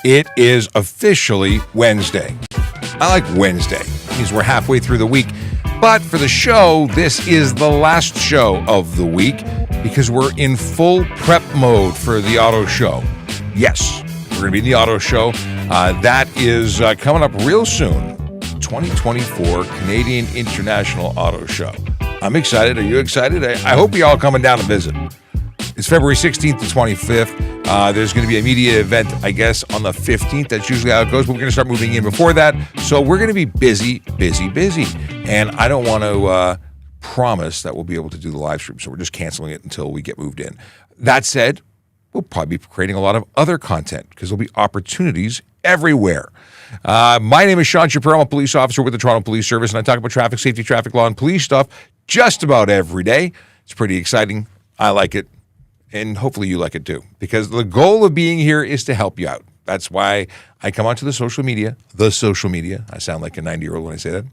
It is officially Wednesday. I like Wednesday. It means we're halfway through the week. But for the show, this is the last show of the week because we're in full prep mode for the auto show. Yes, we're going to be in the auto show. That is coming up real soon. 2024 Canadian International Auto Show. I'm excited. Are you excited? I hope you all coming down to visit. It's February 16th to 25th. There's going to be a media event, I guess, on the 15th. That's usually how it goes, but we're going to start moving in before that. So we're going to be busy. And I don't want to promise that we'll be able to do the live stream, so we're just canceling it until we get moved in. That said, we'll probably be creating a lot of other content because there'll be opportunities everywhere. My name is Sean Shapiro. I'm a police officer with the Toronto Police Service, and I talk about traffic safety, traffic law, and police stuff just about every day. It's pretty exciting. I like it. And hopefully you like it too, because the goal of being here is to help you out. That's why I come onto the social media. I sound like a 90-year-old when I say that.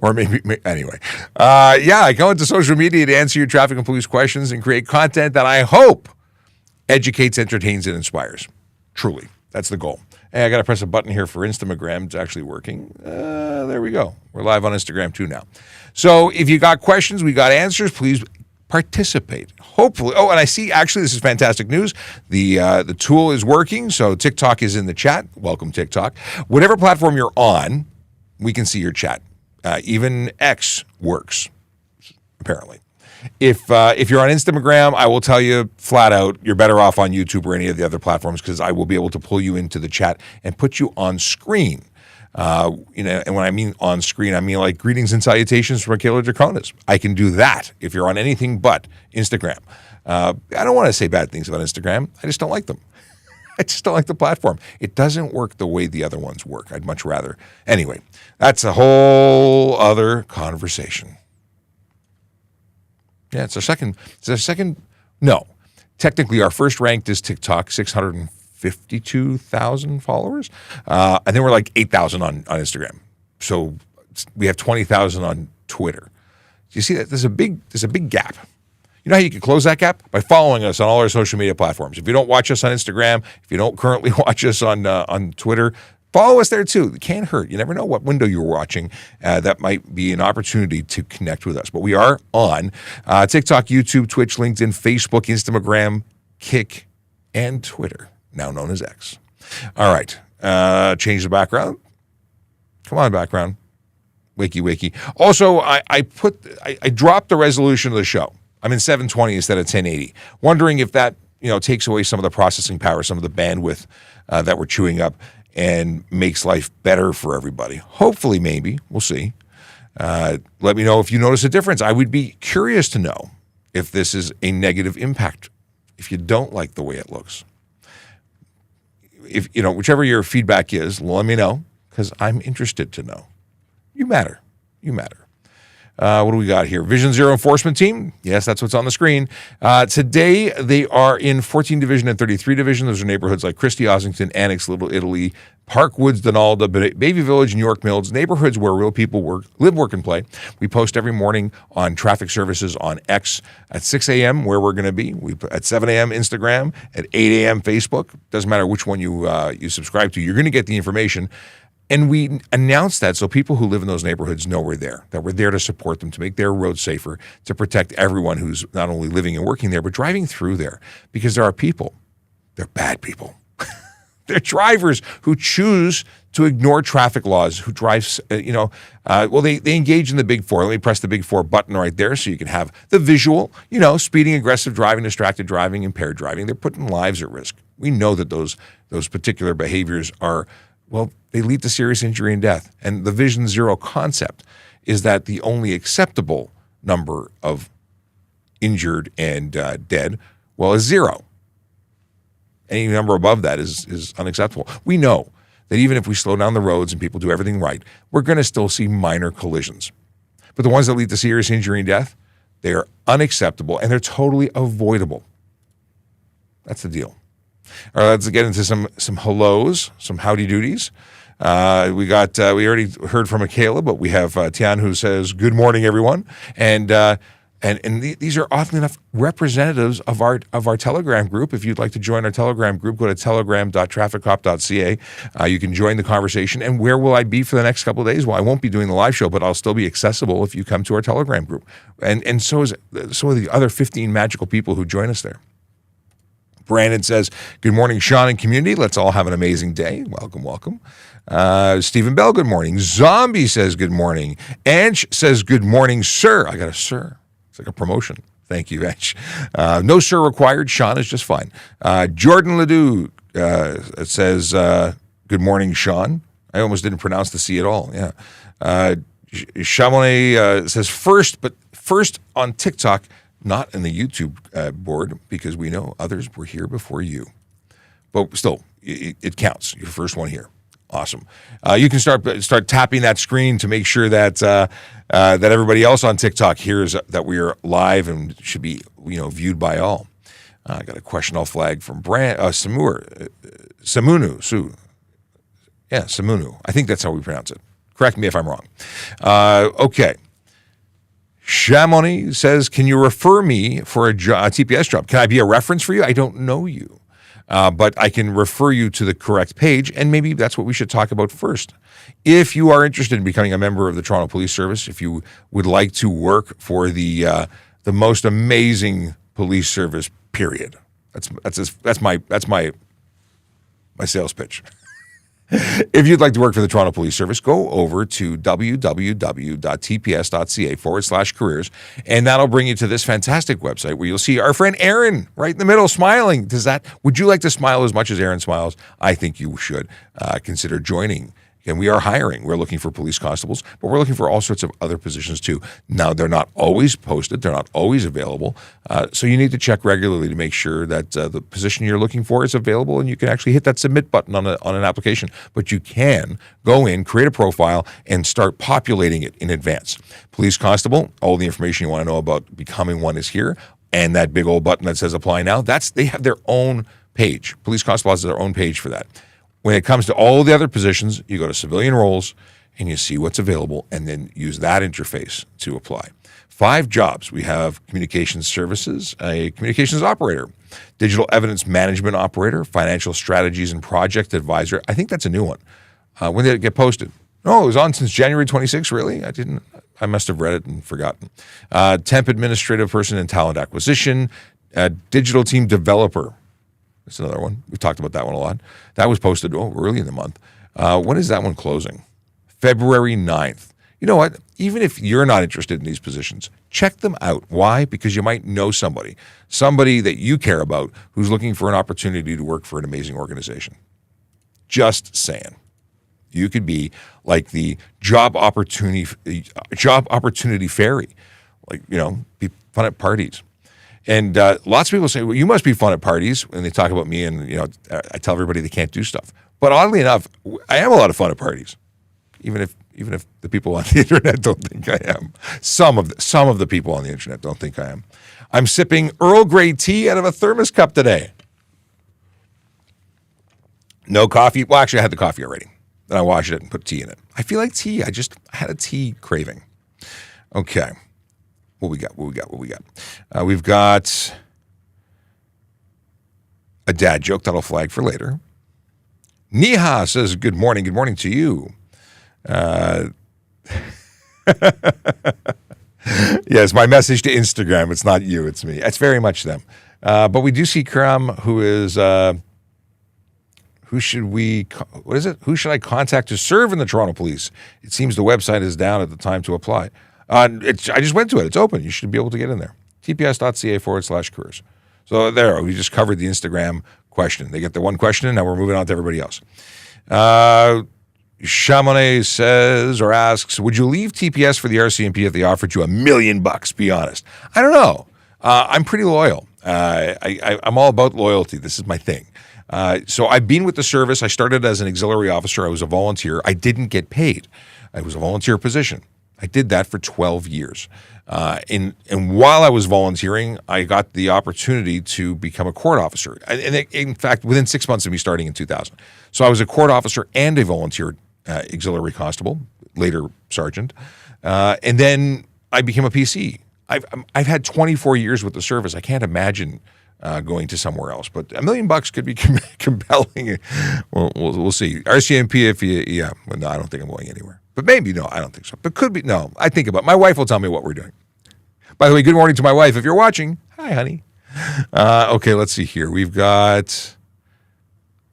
Or maybe, anyway. I go into social media to answer your traffic and police questions and create content that I hope educates, entertains, and inspires. Truly, that's the goal. Hey, I got to press a button here for Instagram. It's actually working. There we go. We're live on Instagram too now. So if you got questions, we got answers, please participate. Hopefully. Oh, and I see, actually, this is fantastic news. The tool is working, so TikTok is in the chat. Welcome, TikTok. Whatever platform you're on, we can see your chat. Even X works, apparently. If you're on Instagram, I will tell you flat out, you're better off on YouTube or any of the other platforms because I will be able to pull you into the chat and put you on screen. And when I mean on screen, I mean like greetings and salutations from Kayla Draconis. I can do that if you're on anything but Instagram. I don't want to say bad things about Instagram. I just don't like them. I just don't like the platform. It doesn't work the way the other ones work. I'd much rather. Anyway, that's a whole other conversation. Yeah, it's our second. No, technically our first ranked is TikTok, 652,000 followers. And then we're like 8,000 on Instagram. So we have 20,000 on Twitter. Do you see that? There's a big gap. You know how you can close that gap? By following us on all our social media platforms. If you don't watch us on Instagram, if you don't currently watch us on Twitter, follow us there too. It can't hurt. You never know what window you're watching. That might be an opportunity to connect with us. But we are on TikTok, YouTube, Twitch, LinkedIn, Facebook, Instagram, Kick, and Twitter, now known as X. All right. Change the background. Come on, background. Wakey. Also, I dropped the resolution of the show. I'm in 720 instead of 1080. Wondering if that takes away some of the processing power, some of the bandwidth that we're chewing up, and makes life better for everybody. Hopefully, maybe. We'll see. Let me know if you notice a difference. I would be curious to know if this is a negative impact, if you don't like the way it looks. If whichever your feedback is, let me know, because I'm interested to know. You matter. What do we got here? Vision Zero Enforcement Team. Yes, that's what's on the screen. Today, they are in 14 Division and 33 Division. Those are neighborhoods like Christie, Ossington, Annex, Little Italy, Parkwoods, Donalda, Bayview Village, and York Mills, neighborhoods where real people live, work, and play. We post every morning on Traffic Services on X at 6 a.m., where we're going to be. At 7 a.m. Instagram, at 8 a.m. Facebook. Doesn't matter which one you subscribe to. You're going to get the information. And we announce that so people who live in those neighborhoods know we're there, that we're there to support them, to make their roads safer, to protect everyone who's not only living and working there, but driving through there. Because there are people, they're bad people. They're drivers who choose to ignore traffic laws, who drive, they engage in the big four. Let me press the big four button right there so you can have the visual, speeding, aggressive driving, distracted driving, impaired driving. They're putting lives at risk. We know that those particular behaviors are, they lead to serious injury and death. And the Vision Zero concept is that the only acceptable number of injured and dead, is zero. Any number above that is unacceptable. We know that even if we slow down the roads and people do everything right, we're going to still see minor collisions. But the ones that lead to serious injury and death, they are unacceptable and they're totally avoidable. That's the deal. All right, let's get into some hellos, some howdy doodies. We already heard from Michaela, but we have Tian who says, good morning, everyone. And And these are oddly enough representatives of our Telegram group. If you'd like to join our Telegram group, go to telegram.TrafficCop.ca. You can join the conversation. And where will I be for the next couple of days? Well, I won't be doing the live show, but I'll still be accessible if you come to our Telegram group. And so are the other 15 magical people who join us there. Brandon says, good morning, Sean and community. Let's all have an amazing day. Welcome, welcome. Stephen Bell, good morning. Zombie says good morning. Ange says good morning, sir. I got a sir. It's like a promotion. Thank you, Ange. No sir required. Sean is just fine. Jordan Ledoux says good morning, Sean. I almost didn't pronounce the C at all. Yeah. Chamonix says first on TikTok, not in the YouTube board, because we know others were here before you. But still, it counts. You're the first one here. Awesome. You can start tapping that screen to make sure that that everybody else on TikTok hears that we are live and should be viewed by all. I got a question I'll flag from Samunu. Yeah, Samunu. I think that's how we pronounce it. Correct me if I'm wrong. Okay. Chamonix says, can you refer me for a TPS job? Can I be a reference for you? I don't know you. But I can refer you to the correct page, and maybe that's what we should talk about first. If you are interested in becoming a member of the Toronto Police Service, if you would like to work for the most amazing police service, period. That's my sales pitch. If you'd like to work for the Toronto Police Service, go over to www.tps.ca/careers, and that'll bring you to this fantastic website where you'll see our friend Aaron right in the middle smiling. Would you like to smile as much as Aaron smiles? I think you should consider joining. And we are hiring. We're looking for police constables, but we're looking for all sorts of other positions too. Now, they're not always posted. They're not always available. So you need to check regularly to make sure that the position you're looking for is available, and you can actually hit that submit button on an application. But you can go in, create a profile, and start populating it in advance. Police constable, all the information you want to know about becoming one is here. And that big old button that says apply now, they have their own page. Police constable has their own page for that. When it comes to all the other positions, you go to civilian roles and you see what's available and then use that interface to apply. 5 jobs. We have communications services, a communications operator, digital evidence management operator, financial strategies and project advisor. I think that's a new one. When did it get posted? No, it was on since January 26th, really? I must have read it and forgotten. Temp administrative person and talent acquisition, digital team developer. That's another one. We've talked about that one a lot. That was posted early in the month. When is that one closing? February 9th. You know what? Even if you're not interested in these positions, check them out. Why? Because you might know somebody that you care about who's looking for an opportunity to work for an amazing organization. Just saying. You could be like the job opportunity fairy, be fun at parties. And lots of people say, well, you must be fun at parties when they talk about me, and I tell everybody they can't do stuff. But oddly enough, I am a lot of fun at parties, even if the people on the internet don't think I am. Some of the people on the internet don't think I am. I'm sipping Earl Grey tea out of a thermos cup today. No coffee. Well, actually, I had the coffee already. Then I washed it and put tea in it. I feel like tea. I had a tea craving. Okay. What we got? We've got a dad joke that I'll flag for later. Niha says, good morning to you. Yes, my message to Instagram. It's not you, it's me. It's very much them. But we do see Kram, who is, who should I contact to serve in the Toronto Police? It seems the website is down at the time to apply. I just went to it. It's open. You should be able to get in there. tps.ca/careers. So there, we just covered the Instagram question. They get the one question, and now we're moving on to everybody else. Chamonix says or asks, would you leave TPS for the RCMP if they offered you $1 million? Be honest. I don't know. I'm pretty loyal. I'm all about loyalty. This is my thing. So I've been with the service. I started as an auxiliary officer. I was a volunteer. I didn't get paid. It was a volunteer position. I did that for 12 years. And while I was volunteering, I got the opportunity to become a court officer. And in fact, within 6 months of me starting in 2000. So I was a court officer and a volunteer auxiliary constable, later sergeant. And then I became a PC. I've had 24 years with the service. I can't imagine going to somewhere else. But $1 million could be compelling. We'll see. RCMP, if well, no, I don't think I'm going anywhere. But maybe, no, I don't think so. But could be, no, I think about it. My wife will tell me what we're doing. By the way, good morning to my wife. If you're watching, hi, honey. Okay, let's see here. We've got,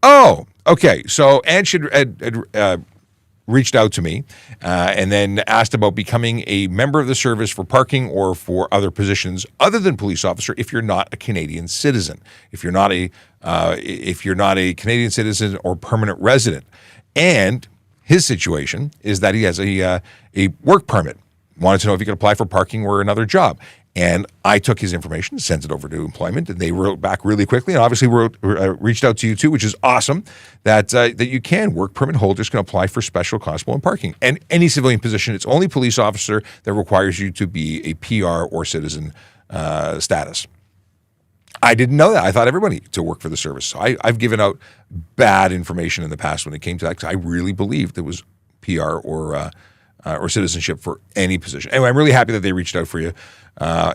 okay. So Ann had reached out to me and then asked about becoming a member of the service for parking or for other positions other than police officer if you're not a Canadian citizen, if you're not a Canadian citizen or permanent resident. And his situation is that he has a work permit. Wanted to know if he could apply for parking or another job. And I took his information, sent it over to employment, and they wrote back really quickly. And obviously reached out to you too, which is awesome that you can. Work permit holders can apply for special constable and parking. And any civilian position, it's only police officer that requires you to be a PR or citizen status. I didn't know that. I thought everybody to work for the service. So I've given out bad information in the past when it came to that because I really believed it was PR or citizenship for any position. Anyway, I'm really happy that they reached out for you.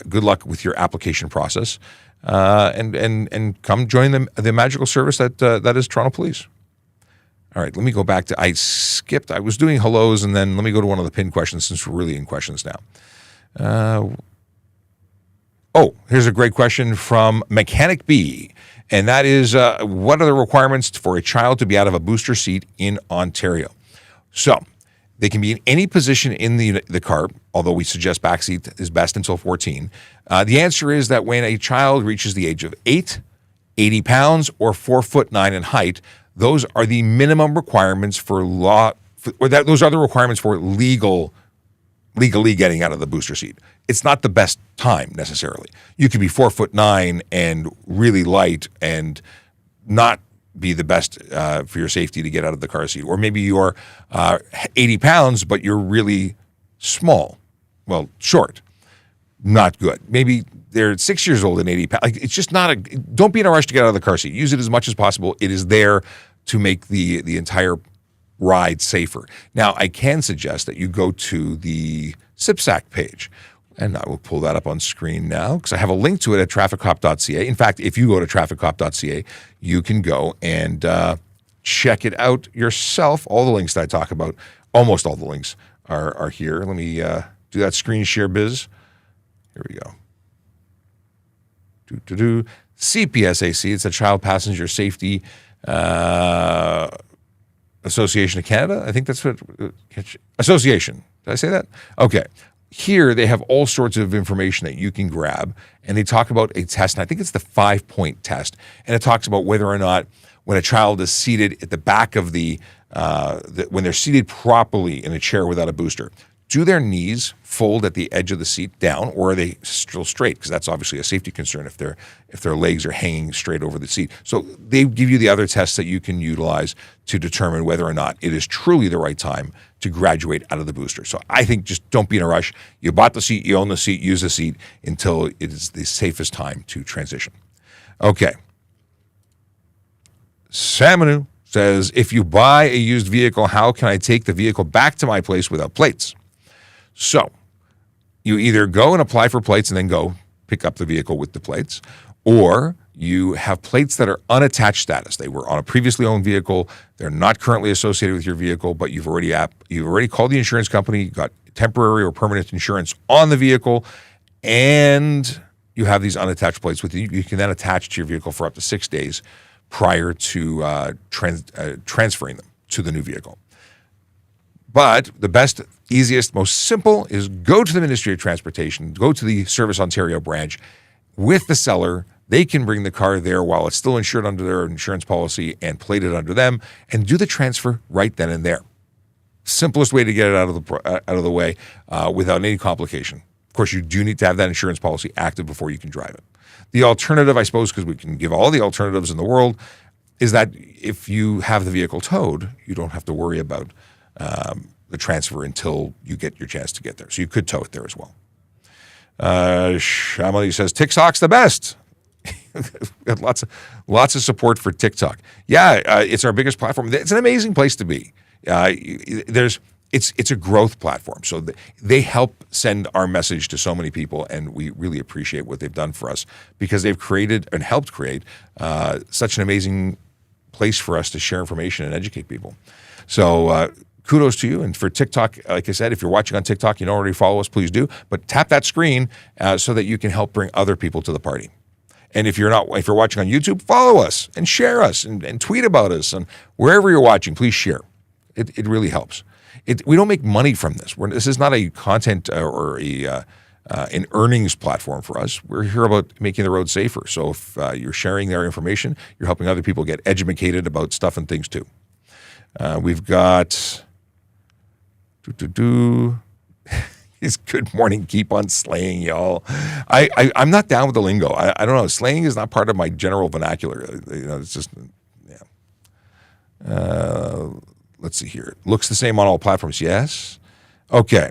Good luck with your application process, and come join the magical service that is Toronto Police. All right, let me go back to. I was doing hellos, and then let me go to one of the pinned questions since we're really in questions now. Here's a great question from Mechanic B, and that is, what are the requirements for a child to be out of a booster seat in Ontario? So they can be in any position in the car, although we suggest backseat is best until 14. The answer is that when a child reaches the age of 8, 80 pounds, or 4'9" in height, those are the minimum requirements for those are the requirements for legally getting out of the booster seat. It's not the best time necessarily. You could be 4'9" and really light and not be the best for your safety to get out of the car seat. Or maybe you're 80 pounds, but you're really small. Well, short. Not good. Maybe they're 6 years old and 80 pounds. Like, it's just not don't be in a rush to get out of the car seat. Use it as much as possible. It is there to make the entire ride safer. Now, I can suggest that you go to the SIPSAC page. And I will pull that up on screen now because I have a link to it at TrafficCop.ca. In fact, if you go to TrafficCop.ca, you can go and check it out yourself. All the links that I talk about, almost all the links are here. Let me do that screen share biz. Here we go. CPSAC, it's a Child Passenger Safety Association of Canada. I think that's what, Association. Did I say that? Okay. Here, they have all sorts of information that you can grab, and they talk about a test, and I think it's the 5-point test, and it talks about whether or not when a child is seated at the back of when they're seated properly in a chair without a booster, do their knees fold at the edge of the seat down, or are they still straight? Because that's obviously a safety concern if their legs are hanging straight over the seat. So they give you the other tests that you can utilize to determine whether or not it is truly the right time to graduate out of the booster. So I think just don't be in a rush. You bought the seat, you own the seat, use the seat until it is the safest time to transition. Okay. Samanu says, if you buy a used vehicle, how can I take the vehicle back to my place without plates? So you either go and apply for plates and then go pick up the vehicle with the plates, or you have plates that are unattached status. They were on a previously owned vehicle. They're not currently associated with your vehicle, but you've already called the insurance company, got temporary or permanent insurance on the vehicle, and you have these unattached plates with you. You can then attach to your vehicle for up to 6 days prior to transferring them to the new vehicle. But the best, easiest, most simple is go to the Ministry of Transportation, go to the Service Ontario branch with the seller. They can bring the car there while it's still insured under their insurance policy and plate it under them and do the transfer right then and there. Simplest way to get it out of the way without any complication. Of course, you do need to have that insurance policy active before you can drive it. The alternative, I suppose, because we can give all the alternatives in the world, is that if you have the vehicle towed, you don't have to worry about the transfer until you get your chance to get there. So you could tow it there as well. Shamali says, TikTok's the best. Got lots of support for TikTok. Yeah, it's our biggest platform. It's an amazing place to be. it's a growth platform. So they help send our message to so many people, and we really appreciate what they've done for us because they've created and helped create such an amazing place for us to share information and educate people. So kudos to you. And for TikTok, like I said, if you're watching on TikTok, you don't already follow us, please do. But tap that screen so that you can help bring other people to the party. And if you're watching on YouTube, follow us and share us and tweet about us. And wherever you're watching, please share. It really helps. We don't make money from this. This is not a content or an earnings platform for us. We're here about making the road safer. So if you're sharing their information, you're helping other people get educated about stuff and things too. We've got it's good morning. Keep on slaying, y'all. I'm not down with the lingo. I don't know. Slaying is not part of my general vernacular. It's just yeah. Let's see here. Looks the same on all platforms. Yes. Okay.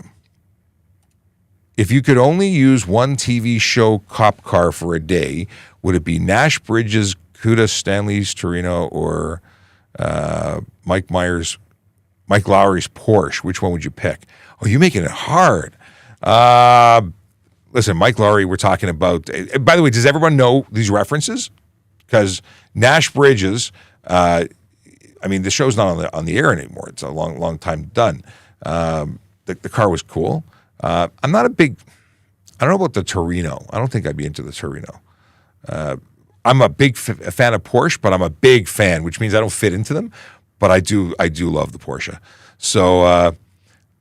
If you could only use one TV show cop car for a day, would it be Nash Bridges, Cuda Stanley's Torino, or Mike Lowry's Porsche? Which one would you pick? Oh, you're making it hard. Listen, Mike Lowry, we're talking about. By the way, does everyone know these references? Because Nash Bridges, the show's not on the air anymore. It's a long time done. The car was cool. I'm not a big. I don't know about the Torino. I don't think I'd be into the Torino. I'm a big fan of Porsche, but I'm a big fan, which means I don't fit into them. But I do love the Porsche. So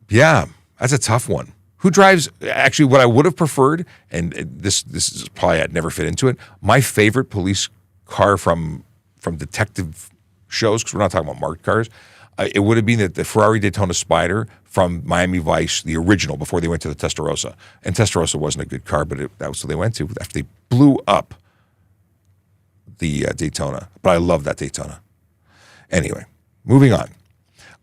yeah, that's a tough one. Who drives? Actually, what I would have preferred, and this is probably I'd never fit into it. My favorite police car from detective shows, because we're not talking about marked cars, it would have been the Ferrari Daytona Spider from Miami Vice, the original, before they went to the Testarossa. And Testarossa wasn't a good car, but that was what they went to after they blew up the Daytona. But I love that Daytona. Anyway, moving on.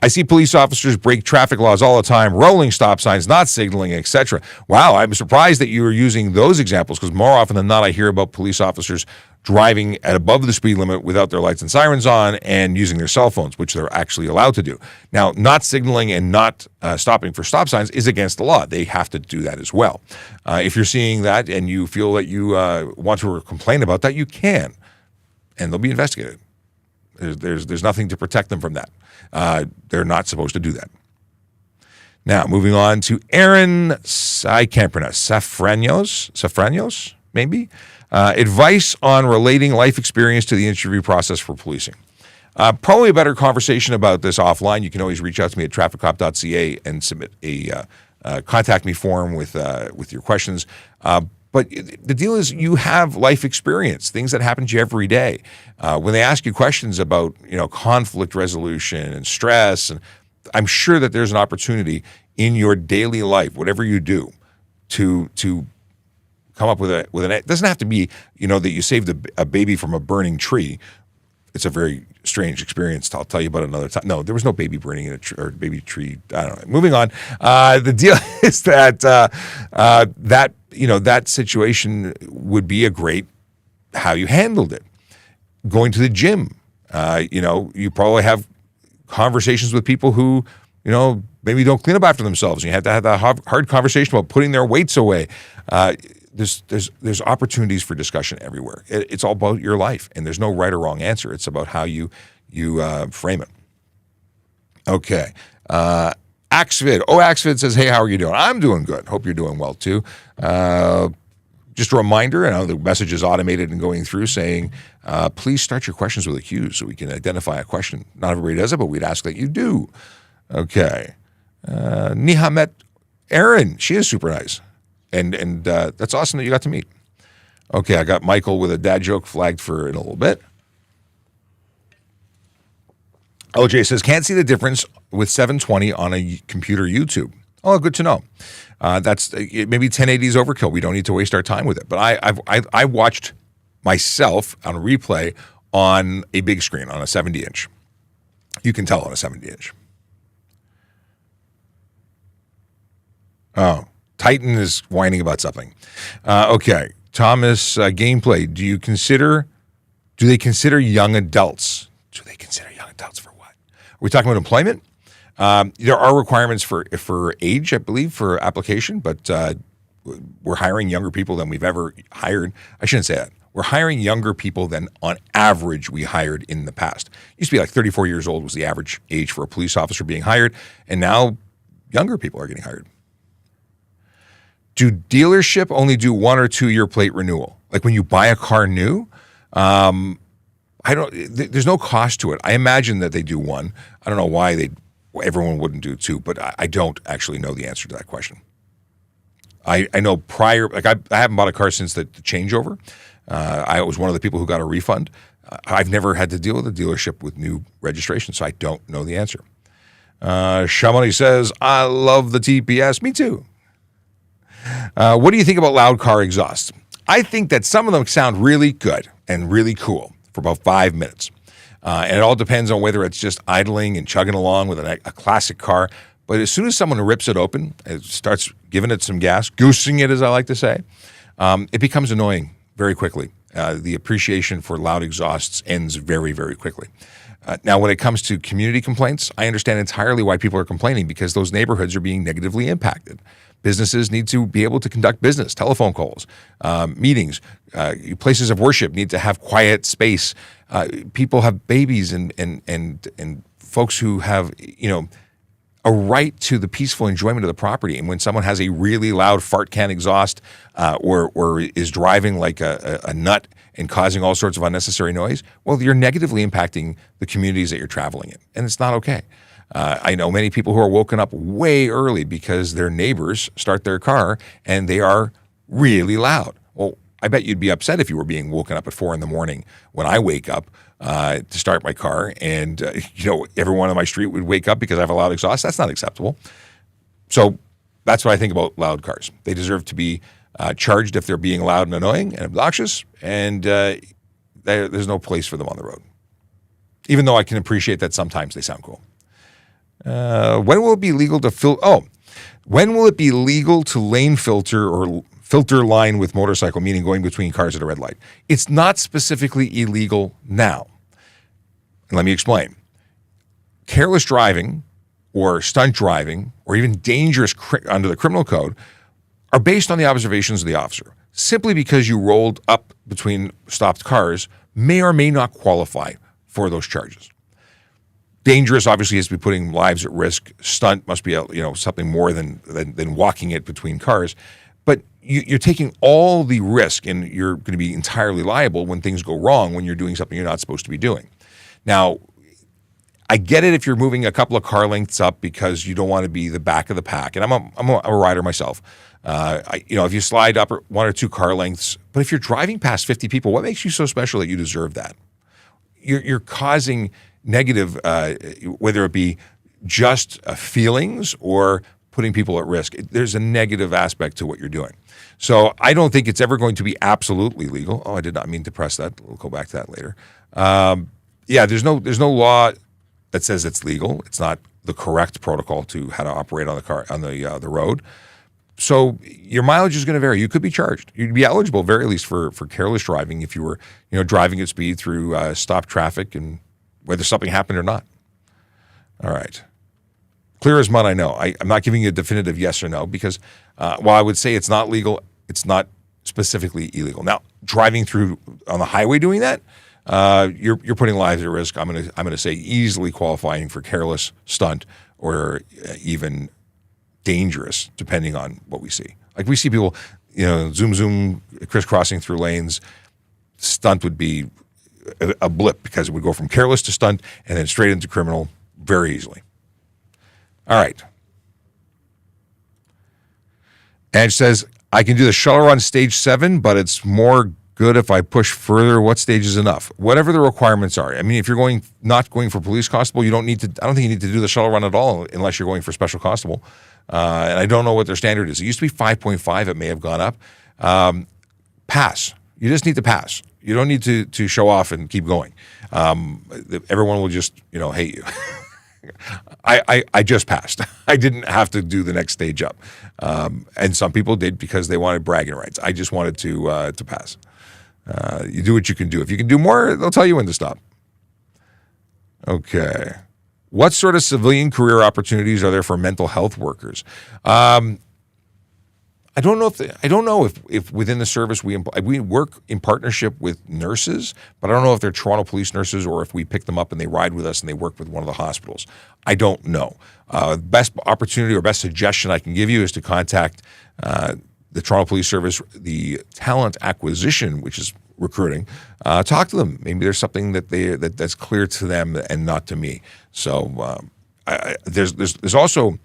I see police officers break traffic laws all the time, rolling stop signs, not signaling, etc. Wow, I'm surprised that you were using those examples, because more often than not, I hear about police officers driving at above the speed limit without their lights and sirens on and using their cell phones, which they're actually allowed to do. Now, not signaling and not stopping for stop signs is against the law. They have to do that as well. If you're seeing that and you feel that you want to complain about that, you can, and they'll be investigated. There's nothing to protect them from that. They're not supposed to do that. Now, moving on to Aaron, I can't pronounce, Safranios, maybe? Advice on relating life experience to the interview process for policing. Probably a better conversation about this offline. You can always reach out to me at TrafficCop.ca and submit a contact me form with your questions. But the deal is you have life experience, things that happen to you every day. When they ask you questions about, conflict resolution and stress, and I'm sure that there's an opportunity in your daily life, whatever you do, to come up with an. It doesn't have to be, that you saved a baby from a burning tree. It's a very strange experience. I'll tell you about another time. No, there was no baby burning in a tree or baby tree. I don't know. Moving on. The deal is that that situation would be a great how you handled it. Going to the gym. You probably have conversations with people who, maybe don't clean up after themselves. You have to have that hard conversation about putting their weights away. There's opportunities for discussion everywhere. It's all about your life, and there's no right or wrong answer. It's about how you frame it. Okay. Axvid. Axvid says, hey, how are you doing? I'm doing good. Hope you're doing well, too. Just a reminder, I know the message is automated and going through, saying, please start your questions with a Q so we can identify a question. Not everybody does it, but we'd ask that you do. Okay. Nihamet Erin. She is super nice. And that's awesome that you got to meet. Okay, I got Michael with a dad joke flagged for in a little bit. OJ says, can't see the difference with 720 on a computer YouTube. Oh, good to know. That's maybe 1080 is overkill. We don't need to waste our time with it. But I watched myself on a replay on a big screen, on a 70-inch. You can tell on a 70-inch. Oh, Titan is whining about something. Okay, Thomas, gameplay. Do they consider young adults? Do they consider young adults for what? Are we talking about employment? There are requirements for age, I believe, for application, but we're hiring younger people than we've ever hired. I shouldn't say that. We're hiring younger people than on average we hired in the past. It used to be like 34 years old was the average age for a police officer being hired, and now younger people are getting hired. Do dealership only do 1 or 2 year plate renewal? Like when you buy a car new, there's no cost to it. I imagine that they do 1. I don't know why everyone wouldn't do 2, but I don't actually know the answer to that question. I know prior, like I haven't bought a car since the changeover. I was one of the people who got a refund. I've never had to deal with a dealership with new registration, so I don't know the answer. Shamani says, I love the TPS. Me too. What do you think about loud car exhausts? I think that some of them sound really good and really cool for about 5 minutes. And it all depends on whether it's just idling and chugging along with a classic car. But as soon as someone rips it open, it starts giving it some gas, goosing it, as I like to say, it becomes annoying very quickly. The appreciation for loud exhausts ends very, very quickly. Now, when it comes to community complaints, I understand entirely why people are complaining, because those neighborhoods are being negatively impacted. Businesses need to be able to conduct business, telephone calls, meetings, places of worship need to have quiet space. People have babies and folks who have, a right to the peaceful enjoyment of the property. And when someone has a really loud fart can exhaust or is driving like a nut and causing all sorts of unnecessary noise, well, you're negatively impacting the communities that you're traveling in, and it's not okay. I know many people who are woken up way early because their neighbors start their car and they are really loud. Well, I bet you'd be upset if you were being woken up at 4 a.m. when I wake up to start my car, and everyone on my street would wake up because I have a loud exhaust. That's not acceptable. So that's what I think about loud cars. They deserve to be charged if they're being loud and annoying and obnoxious, and there's no place for them on the road. Even though I can appreciate that sometimes they sound cool. When will it be legal to when will it be legal to lane filter or filter line with motorcycle, meaning going between cars at a red light? It's not specifically illegal now. And let me explain. Careless driving or stunt driving or even dangerous under the criminal code are based on the observations of the officer. Simply because you rolled up between stopped cars may or may not qualify for those charges. Dangerous obviously has to be putting lives at risk. Stunt must be something more than walking it between cars. But you're taking all the risk, and you're going to be entirely liable when things go wrong, when you're doing something you're not supposed to be doing. Now, I get it if you're moving a couple of car lengths up because you don't want to be the back of the pack. And I'm a rider myself. If you slide up 1 or 2 car lengths, but if you're driving past 50 people, what makes you so special that you deserve that? You're causing negative, whether it be just feelings or putting people at risk. There's a negative aspect to what you're doing. So I don't think it's ever going to be absolutely legal. Oh, I did not mean to press that. We'll go back to that later. There's no law that says it's legal. It's not the correct protocol to how to operate on the car on the road. So your mileage is going to vary. You could be charged. You'd be eligible, very least, for careless driving if you were driving at speed through stopped traffic and whether something happened or not. All right. Clear as mud, I know. I'm not giving you a definitive yes or no because while I would say it's not legal, it's not specifically illegal. Now, driving through on the highway doing that, you're putting lives at risk. I'm gonna say easily qualifying for careless, stunt, or even dangerous, depending on what we see. Like we see people, zoom, crisscrossing through lanes. Stunt would be a blip because it would go from careless to stunt and then straight into criminal very easily. All right. Edge says, I can do the shuttle run stage 7, but it's more good if I push further. What stage is enough? Whatever the requirements are. I mean, if you're not going for police constable, I don't think you need to do the shuttle run at all unless you're going for special constable. And I don't know what their standard is. It used to be 5.5. It may have gone up. Pass. You just need to pass. You don't need to show off and keep going. Everyone will just, hate you. I just passed. I didn't have to do the next stage up. And some people did because they wanted bragging rights. I just wanted to pass. You do what you can do. If you can do more, they'll tell you when to stop. Okay. What sort of civilian career opportunities are there for mental health workers? I don't know if within the service we work in partnership with nurses, but I don't know if they're Toronto police nurses or if we pick them up and they ride with us and they work with one of the hospitals. I don't know. Best opportunity or best suggestion I can give you is to contact the Toronto Police Service, the talent acquisition, which is recruiting. Talk to them. Maybe there's something that's clear to them and not to me. So there's also,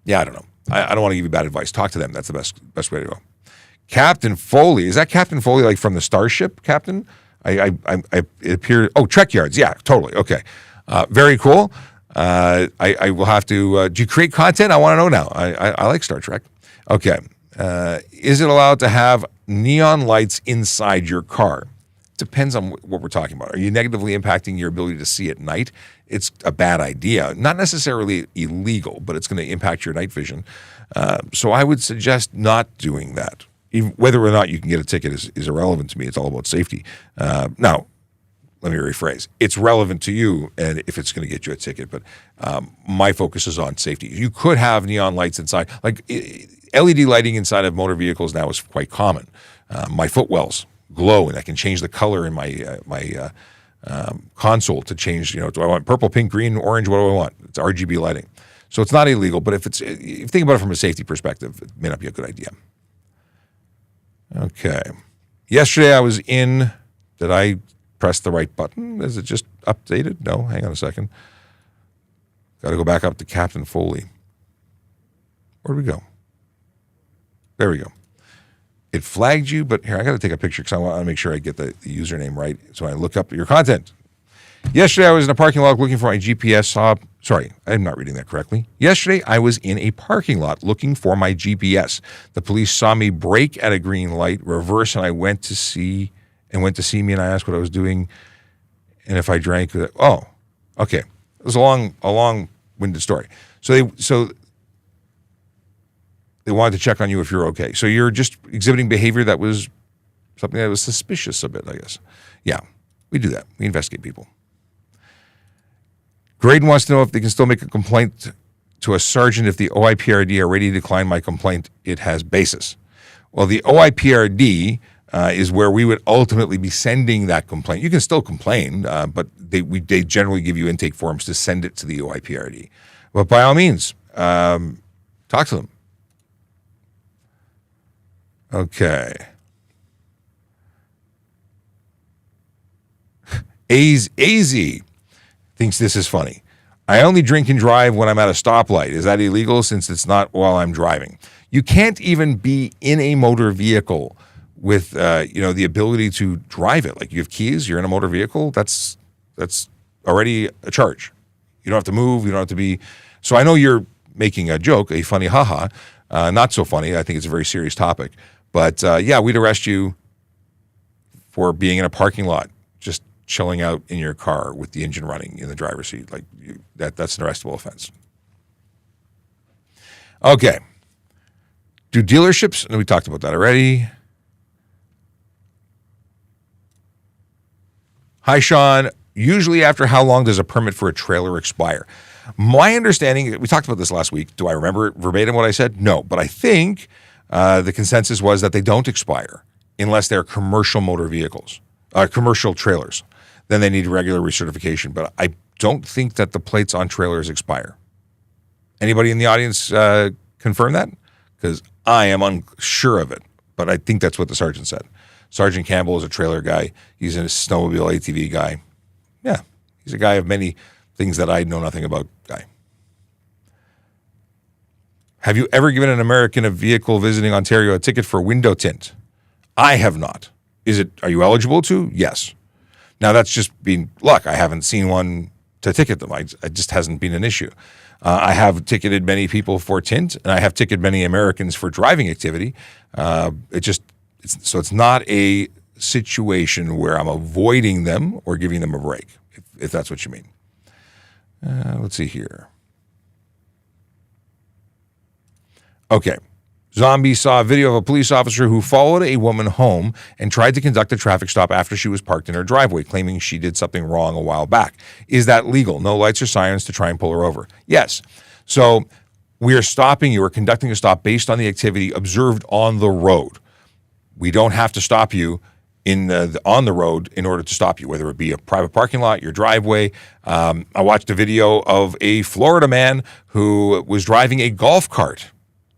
I don't know. I don't want to give you bad advice. Talk to them. That's the best way to go. Captain Foley. Is that Captain Foley like from the Starship, Captain? It appeared. Oh, Trek Yards. Yeah, totally. Okay. Very cool. I will have to. Do you create content? I want to know now. I like Star Trek. Okay. Is it allowed to have neon lights inside your car? Depends on what we're talking about. Are you negatively impacting your ability to see at night? It's a bad idea. Not necessarily illegal, but it's going to impact your night vision. So I would suggest not doing that. Even whether or not you can get a ticket is irrelevant to me. It's all about safety. Now, let me rephrase. It's relevant to you and if it's going to get you a ticket, but my focus is on safety. You could have neon lights inside. Like LED lighting inside of motor vehicles now is quite common. My footwells glow, and I can change the color in my console to change. Do I want purple, pink, green, orange? What do I want? It's RGB lighting, so it's not illegal. But if you think about it from a safety perspective, it may not be a good idea. Okay. Yesterday I was in. Did I press the right button? Is it just updated? No. Hang on a second. Got to go back up to Captain Foley. Where'd we go? There we go. It flagged you, but here, I got to take a picture because I want to make sure I get the username right. So I look up your content. Yesterday, I was in a parking lot looking for my GPS. Sorry, I'm not reading that correctly. Yesterday, I was in a parking lot looking for my GPS. The police saw me brake at a green light, reverse, and I went to see me, and I asked what I was doing and if I drank. Oh, okay. It was a long-winded story. So they wanted to check on you if you're okay. So you're just exhibiting behavior that was something that was suspicious a bit, I guess. Yeah, we do that. We investigate people. Graydon wants to know if they can still make a complaint to a sergeant if the OIPRD already declined my complaint. It has basis. Well, the OIPRD is where we would ultimately be sending that complaint. You can still complain, but they generally give you intake forms to send it to the OIPRD. But by all means, talk to them. Okay. AZ thinks this is funny. I only drink and drive when I'm at a stoplight. Is that illegal since it's not while I'm driving? You can't even be in a motor vehicle with the ability to drive it. Like you have keys, you're in a motor vehicle, that's already a charge. You don't have to move, you don't have to be. So I know you're making a joke, a funny haha. Not so funny. I think it's a very serious topic. But we'd arrest you for being in a parking lot, just chilling out in your car with the engine running in the driver's seat. Like that's an arrestable offense. Okay. Do dealerships, and we talked about that already. Hi, Sean. Usually after how long does a permit for a trailer expire? My understanding, we talked about this last week. Do I remember verbatim what I said? No, but I think the consensus was that they don't expire unless they're commercial motor vehicles, commercial trailers. Then they need regular recertification. But I don't think that the plates on trailers expire. Anybody in the audience confirm that? Because I am unsure of it, but I think that's what the sergeant said. Sergeant Campbell is a trailer guy. He's a snowmobile ATV guy. Yeah, he's a guy of many things that I know nothing about guy. Have you ever given an American a vehicle visiting Ontario a ticket for window tint? I have not. Are you eligible to? Yes. Now that's just been luck. I haven't seen one to ticket them. It just hasn't been an issue. I have ticketed many people for tint, and I have ticketed many Americans for driving activity. It's not a situation where I'm avoiding them or giving them a break, if that's what you mean. Let's see here. Okay. Zombie saw a video of a police officer who followed a woman home and tried to conduct a traffic stop after she was parked in her driveway, claiming she did something wrong a while back. Is that legal? No lights or sirens to try and pull her over. Yes. So we are stopping you or conducting a stop based on the activity observed on the road. We don't have to stop you on the road in order to stop you, whether it be a private parking lot, your driveway. I watched a video of a Florida man who was driving a golf cart.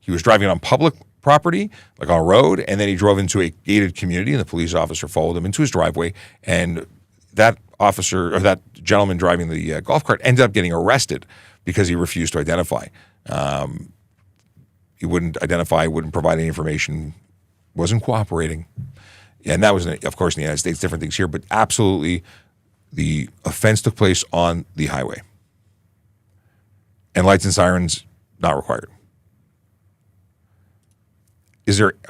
He was driving on public property, like on a road, and then he drove into a gated community, and the police officer followed him into his driveway, and that officer, or that gentleman driving the golf cart, ended up getting arrested because he refused to identify. He wouldn't identify, wouldn't provide any information, wasn't cooperating. And that was, of course, in the United States, different things here, but absolutely the offense took place on the highway. And lights and sirens not required.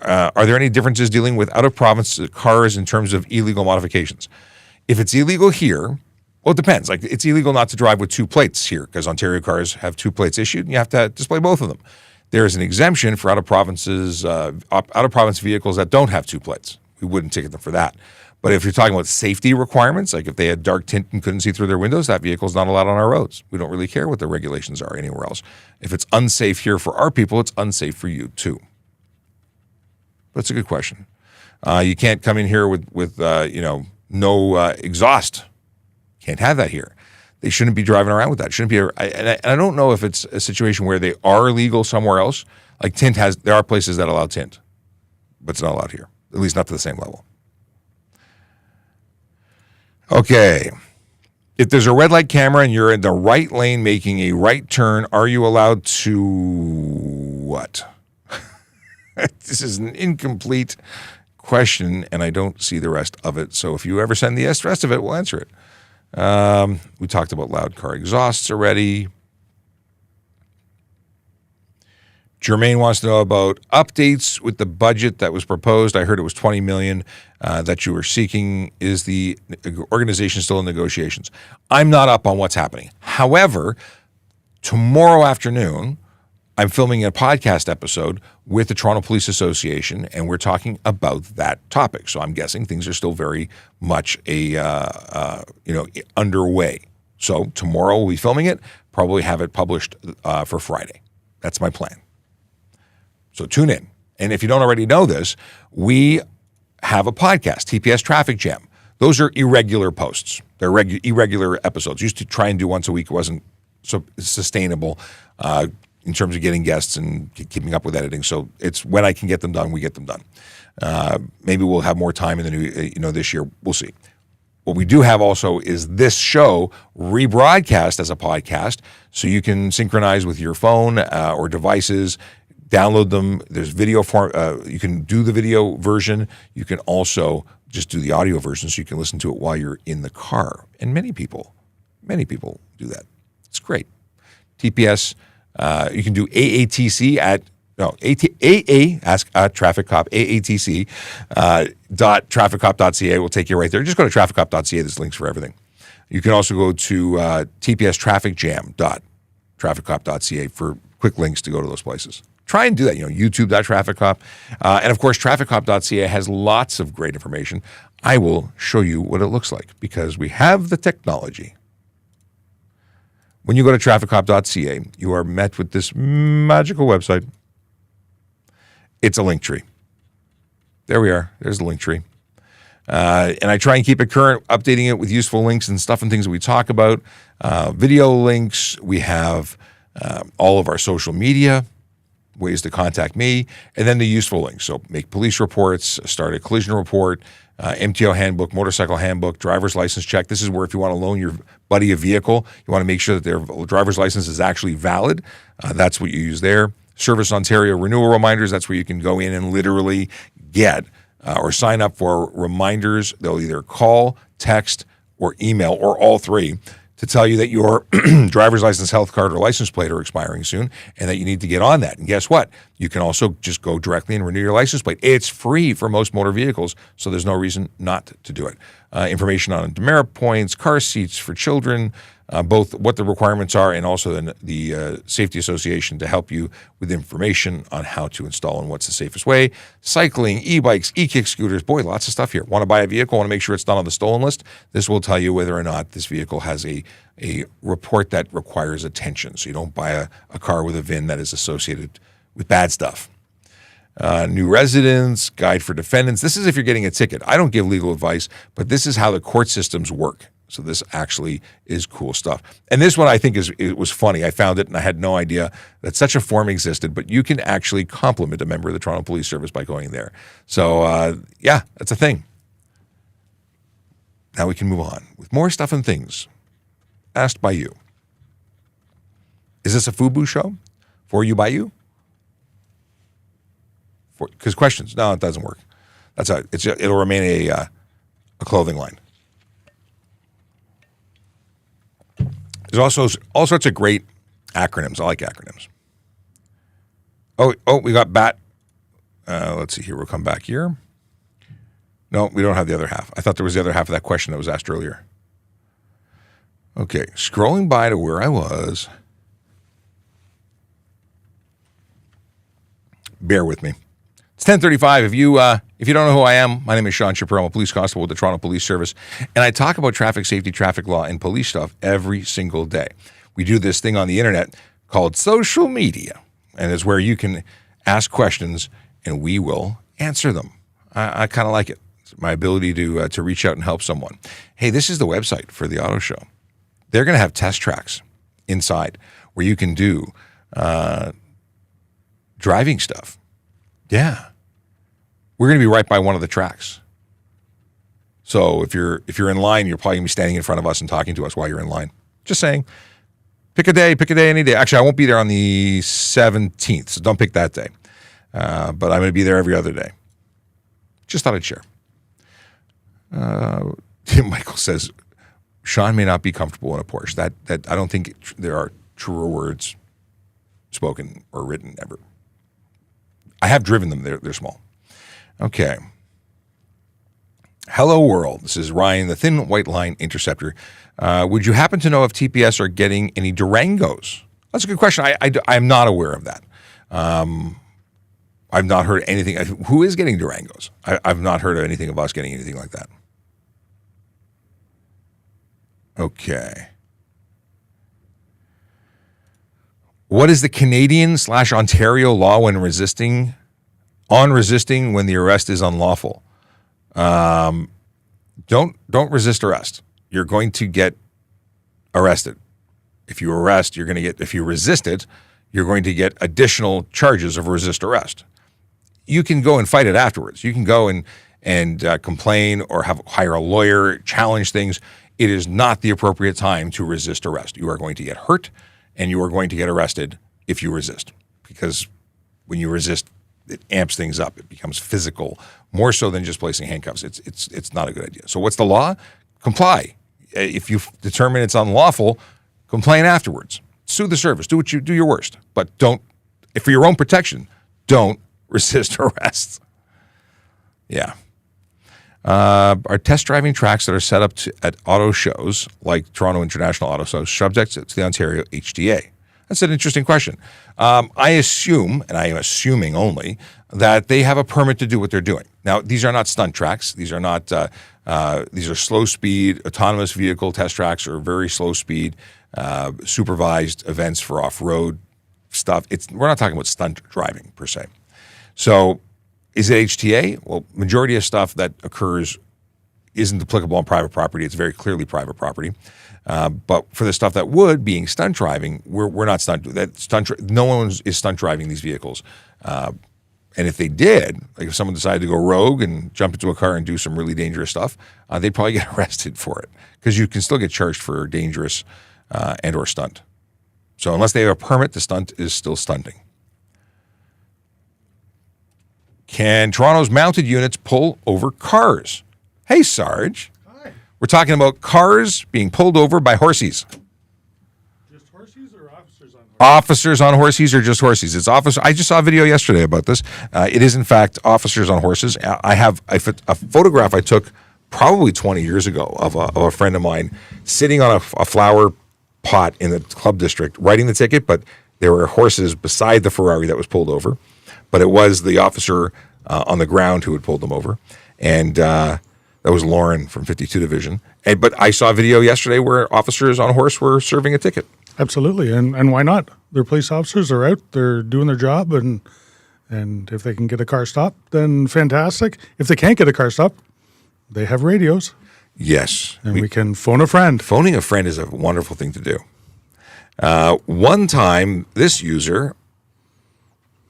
Are there any differences dealing with out-of-province cars in terms of illegal modifications? If it's illegal here, well, it depends. Like, it's illegal not to drive with two plates here because Ontario cars have two plates issued, and you have to display both of them. There is an exemption for out-of-province vehicles that don't have two plates. We wouldn't ticket them for that. But if you're talking about safety requirements, like if they had dark tint and couldn't see through their windows, that vehicle's not allowed on our roads. We don't really care what the regulations are anywhere else. If it's unsafe here for our people, it's unsafe for you too. That's a good question. You can't come in here with no exhaust. Can't have that here. They shouldn't be driving around with that. Shouldn't be. And I don't know if it's a situation where they are legal somewhere else. Like tint there are places that allow tint, but it's not allowed here. At least not to the same level. Okay. If there's a red light camera and you're in the right lane making a right turn, are you allowed to what? This is an incomplete question, and I don't see the rest of it. So if you ever send the rest of it, we'll answer it. We talked about loud car exhausts already. Jermaine wants to know about updates with the budget that was proposed. I heard it was $20 million that you were seeking. Is the organization still in negotiations? I'm not up on what's happening. However, tomorrow afternoon, I'm filming a podcast episode with the Toronto Police Association, and we're talking about that topic. So I'm guessing things are still very much underway. So tomorrow we'll be filming it, probably have it published for Friday. That's my plan. So tune in. And if you don't already know this, we have a podcast, TPS Traffic Jam. Those are irregular posts. They're irregular episodes. Used to try and do once a week. It wasn't so sustainable in terms of getting guests and keeping up with editing. So it's when I can get them done, we get them done. Maybe we'll have more time in the new, this year. We'll see. What we do have also is this show rebroadcast as a podcast, so you can synchronize with your phone or devices, download them. There's video form. You can do the video version. You can also just do the audio version, so you can listen to it while you're in the car. And many people do that. It's great. TPS. You can do AATC ASKaTrafficCop, AATC .TrafficCop.ca will take you right there. Just go to TrafficCop.ca. There's links for everything. You can also go to TPSTrafficJam.TrafficCop.ca for quick links to go to those places. Try and do that, YouTube.TrafficCop. And of course, TrafficCop.ca has lots of great information. I will show you what it looks like because we have the technology. When you go to TrafficCop.ca, you are met with this magical website. It's a link tree. There we are. There's the link tree. And I try and keep it current, updating it with useful links and stuff and things that we talk about. Video links. We have all of our social media, ways to contact me, and then the useful links. So make police reports, start a collision report, MTO handbook, motorcycle handbook, driver's license check. This is where if you want to loan your buddy a vehicle, you want to make sure that their driver's license is actually valid. That's what you use there. Service Ontario renewal reminders. That's where you can go in and literally get or sign up for reminders. They'll either call, text, or email, or all three, to tell you that your driver's license, health card, or license plate are expiring soon and that you need to get on that. And guess what? You can also just go directly and renew your license plate. It's free for most motor vehicles, so there's no reason not to do it. information on demerit points, car seats for children, both what the requirements are and also the Safety Association to help you with information on how to install and what's the safest way. Cycling, e-bikes, e-kick scooters. Boy, lots of stuff here. Want to buy a vehicle, want to make sure it's not on the stolen list? This will tell you whether or not this vehicle has a report that requires attention. So you don't buy a car with a VIN that is associated with bad stuff. New residents, guide for defendants. This is if you're getting a ticket. I don't give legal advice, but this is how the court systems work. So this actually is cool stuff. And this one I think it was funny. I found it and I had no idea that such a form existed, but you can actually compliment a member of the Toronto Police Service by going there. So yeah, that's a thing. Now we can move on with more stuff and things asked by you. Is this a FUBU show? For you, by you? Because questions. No, it doesn't work. It'll remain a clothing line. There's also all sorts of great acronyms. I like acronyms. Oh, we got BAT. Let's see here. We'll come back here. No, we don't have the other half. I thought there was the other half of that question that was asked earlier. Okay, scrolling by to where I was. Bear with me. It's 10:35. If you don't know who I am, my name is Sean Shapiro. I'm a police constable with the Toronto Police Service, and I talk about traffic safety, traffic law, and police stuff every single day. We do this thing on the internet called social media, and it's where you can ask questions, and we will answer them. I kind of like it. It's my ability to reach out and help someone. Hey, this is the website for the auto show. They're going to have test tracks inside where you can do driving stuff. Yeah. We're going to be right by one of the tracks. So if you're in line, you're probably going to be standing in front of us and talking to us while you're in line. Just saying. Pick a day, any day. Actually, I won't be there on the 17th, so don't pick that day. But I'm going to be there every other day. Just thought I'd share. Michael says, Sean may not be comfortable in a Porsche. That I don't think there are truer words spoken or written ever. I have driven them. They're small. Okay. Hello, world. This is Ryan, the Thin White Line Interceptor. Would you happen to know if TPS are getting any Durangos? That's a good question. I'm not aware of that. I've not heard anything. Who is getting Durangos? I've not heard of anything of us getting anything like that. Okay. What is the Canadian/Ontario law when resisting when the arrest is unlawful? Don't resist arrest. You're going to get arrested. If you arrest, if you resist it, you're going to get additional charges of resist arrest. You can go and fight it afterwards. You can go and complain or hire a lawyer, challenge things. It is not the appropriate time to resist arrest. You are going to get hurt and you are going to get arrested if you resist, because when you resist, it amps things up. It becomes physical, more so than just placing handcuffs. It's not a good idea. So what's the law? Comply. If you determine it's unlawful, complain afterwards. Sue the service. Do your worst, but don't. If for your own protection, don't resist arrest. Yeah. Are test driving tracks that are set up at auto shows like Toronto International Auto Show subject to the Ontario HDA? That's an interesting question. I assume, and I am assuming only, that they have a permit to do what they're doing. Now, these are not stunt tracks. These are not. These are slow speed, autonomous vehicle test tracks, or very slow speed, supervised events for off-road stuff. We're not talking about stunt driving per se. So, is it HTA? Well, majority of stuff that occurs isn't applicable on private property. It's very clearly private property. But for the stuff that would, being stunt driving, we're not no one is stunt driving these vehicles. And if they did, like if someone decided to go rogue and jump into a car and do some really dangerous stuff, they'd probably get arrested for it, because you can still get charged for dangerous and or stunt. So unless they have a permit, the stunt is still stunting. Can Toronto's mounted units pull over cars? Hey, Sarge. Hi. We're talking about cars being pulled over by horsies. Just horsies or officers on horses? Officers on horses or just horses? It's officer. I just saw a video yesterday about this. It is, in fact, officers on horses. I have a photograph I took probably 20 years ago of a friend of mine sitting on a flower pot in the club district writing the ticket, but there were horses beside the Ferrari that was pulled over, but it was the officer on the ground who had pulled them over. And that was Lauren from 52 Division. But I saw a video yesterday where officers on a horse were serving a ticket. Absolutely. And why not? They're police officers. They're out. They're doing their job. And if they can get a car stopped, then fantastic. If they can't get a car stopped, they have radios. Yes. And we can phone a friend. Phoning a friend is a wonderful thing to do. One time, this user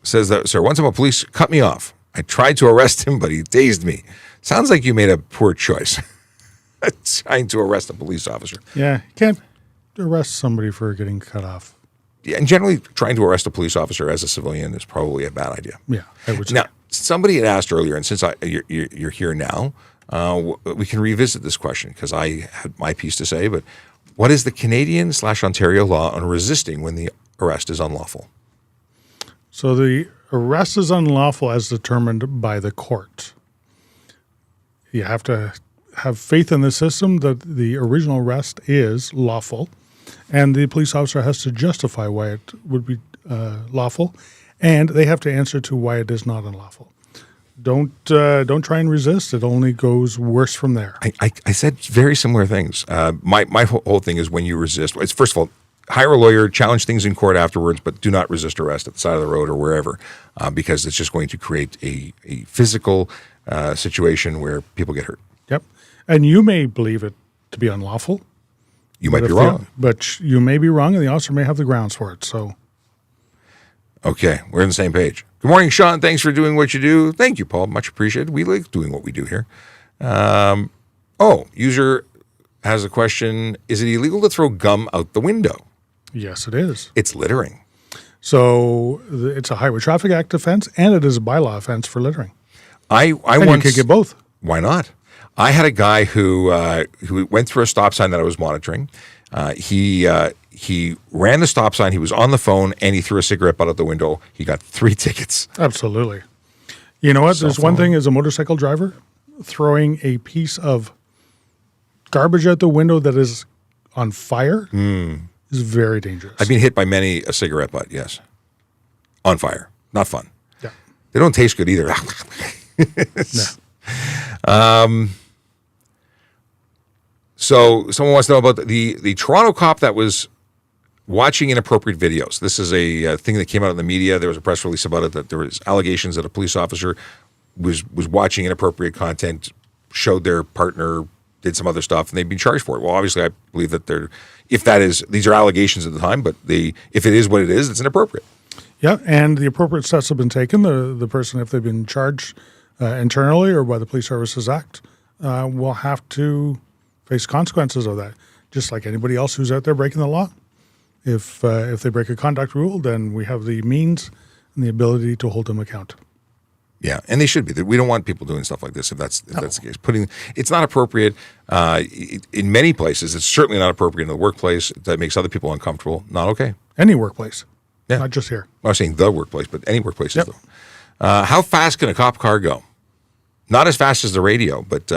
says that, sir, one time a police cut me off. I tried to arrest him, but he tased me. Sounds like you made a poor choice trying to arrest a police officer. Yeah, you can't arrest somebody for getting cut off. Yeah, and generally, trying to arrest a police officer as a civilian is probably a bad idea. Yeah, I would say. Now, somebody had asked earlier, and since you're here now, we can revisit this question because I had my piece to say, but what is the Canadian/Ontario law on resisting when the arrest is unlawful? So the arrest is unlawful as determined by the court. You have to have faith in the system that the original arrest is lawful, and the police officer has to justify why it would be lawful, and they have to answer to why it is not unlawful. Don't try and resist. It only goes worse from there. I said very similar things. My whole thing is when you resist, it's first of all, hire a lawyer, challenge things in court afterwards, but do not resist arrest at the side of the road or wherever, because it's just going to create a physical situation where people get hurt. Yep. And you may believe it to be unlawful. You might be wrong. But you may be wrong, and the officer may have the grounds for it. So, okay, we're on the same page. Good morning, Sean. Thanks for doing what you do. Thank you, Paul. Much appreciated. We like doing what we do here. User has a question. Is it illegal to throw gum out the window? yes, it is. It's littering. So it's a Highway Traffic Act offense, and it is a bylaw offense for littering. I And once you could get both. Why not? I had a guy who went through a stop sign that I was monitoring. He ran the stop sign. He was on the phone, and he threw a cigarette butt out the window. He got 3 tickets. Absolutely. You know what? There's one thing as a motorcycle driver, throwing a piece of garbage out the window that is on fire is very dangerous. I've been hit by many a cigarette butt, yes. On fire. Not fun. Yeah. They don't taste good either. No. So someone wants to know about the Toronto cop that was watching inappropriate videos. This is a thing that came out in the media. There was a press release about it that there was allegations that a police officer was watching inappropriate content, showed their partner, did some other stuff, and they'd been charged for it. Well, obviously, I believe that these are allegations at the time, but if it is what it is, it's inappropriate. Yeah, and the appropriate steps have been taken. The person, if they've been charged internally or by the Police Services Act, will have to face consequences of that, just like anybody else who's out there breaking the law. If they break a conduct rule, then we have the means and the ability to hold them account. Yeah, and they should be. We don't want people doing stuff like this if that's the case. It's not appropriate in many places. It's certainly not appropriate in the workplace. That makes other people uncomfortable. Not okay. Any workplace, Yeah. not just here. I was saying the workplace, but any workplace Yep. though. How fast can a cop car go? Not as fast as the radio, but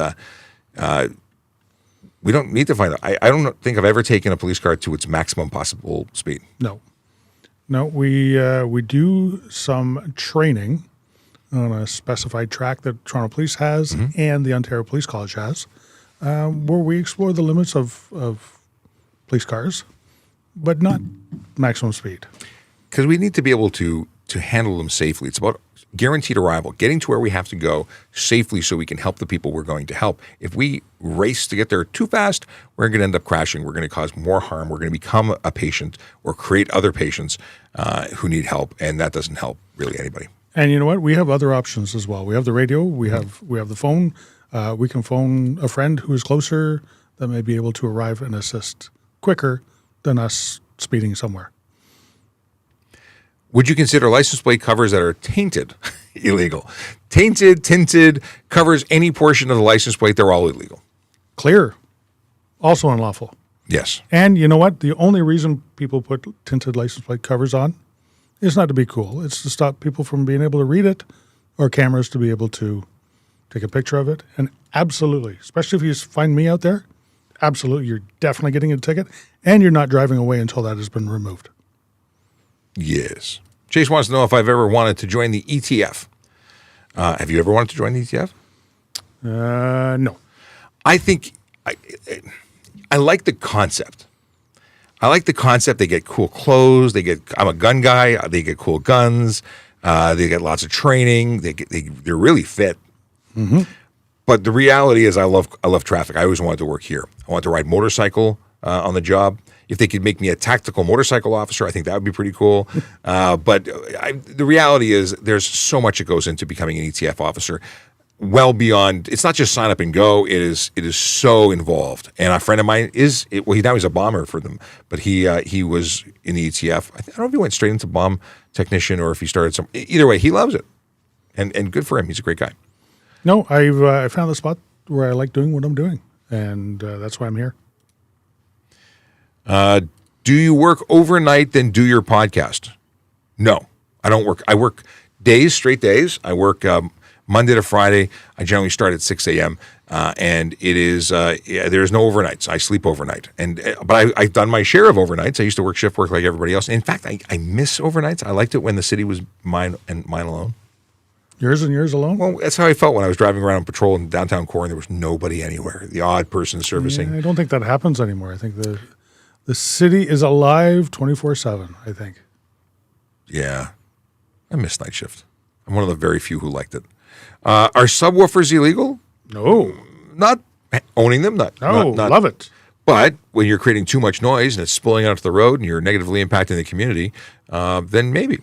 we don't need to find out. I don't think I've ever taken a police car to its maximum possible speed. No, we do some training on a specified track that Toronto Police has and the Ontario Police College has, where we explore the limits of police cars, but not maximum speed. Because we need to be able to handle them safely. It's about guaranteed arrival, getting to where we have to go safely so we can help the people we're going to help. If we race to get there too fast, we're going to end up crashing. We're going to cause more harm. We're going to become a patient or create other patients who need help, and that doesn't help really anybody. And you know what? We have other options as well. We have the radio. We have the phone. We can phone a friend who is closer that may be able to arrive and assist quicker than us speeding somewhere. Would you consider license plate covers that are tainted illegal? Tainted, tinted, covers any portion of the license plate, they're all illegal. Clear, also unlawful. Yes. And you know what? The only reason people put tinted license plate covers on is not to be cool. It's to stop people from being able to read it or cameras to be able to take a picture of it, and absolutely, especially if you find me out there, absolutely, you're definitely getting a ticket, and you're not driving away until that has been removed. Yes. Chase wants to know if I've ever wanted to join the ETF. Have you ever wanted to join the ETF? No. I think I like the concept. I like the concept. They get cool clothes. I'm a gun guy. They get cool guns. They get lots of training. They're really fit. Mm-hmm. But the reality is, I love traffic. I always wanted to work here. I wanted to ride motorcycle on the job. If they could make me a tactical motorcycle officer, I think that would be pretty cool. But the reality is, there's so much that goes into becoming an ETF officer. Well beyond, it's not just sign up and go. It is so involved. And a friend of mine now he's a bomber for them, but he was in the ETF. I don't know if he went straight into bomb technician or if he started either way, he loves it. And good for him. He's a great guy. No, I found the spot where I like doing what I'm doing, and that's why I'm here. Do you work overnight, then do your podcast? No, I don't work. I work straight days. I work Monday to Friday. I generally start at 6 a.m. And it is there's no overnights. I sleep overnight, but I've done my share of overnights. I used to work shift work like everybody else. In fact, I miss overnights. I liked it when the city was mine and mine alone. Yours and yours alone? Well, that's how I felt when I was driving around on patrol in downtown core and there was nobody anywhere. The odd person servicing. Yeah, I don't think that happens anymore. I think the city is alive 24/7, I think. Yeah. I miss night shift. I'm one of the very few who liked it. Are subwoofers illegal? No. Not owning them. Not love it. But when you're creating too much noise and it's spilling out to the road and you're negatively impacting the community, then maybe.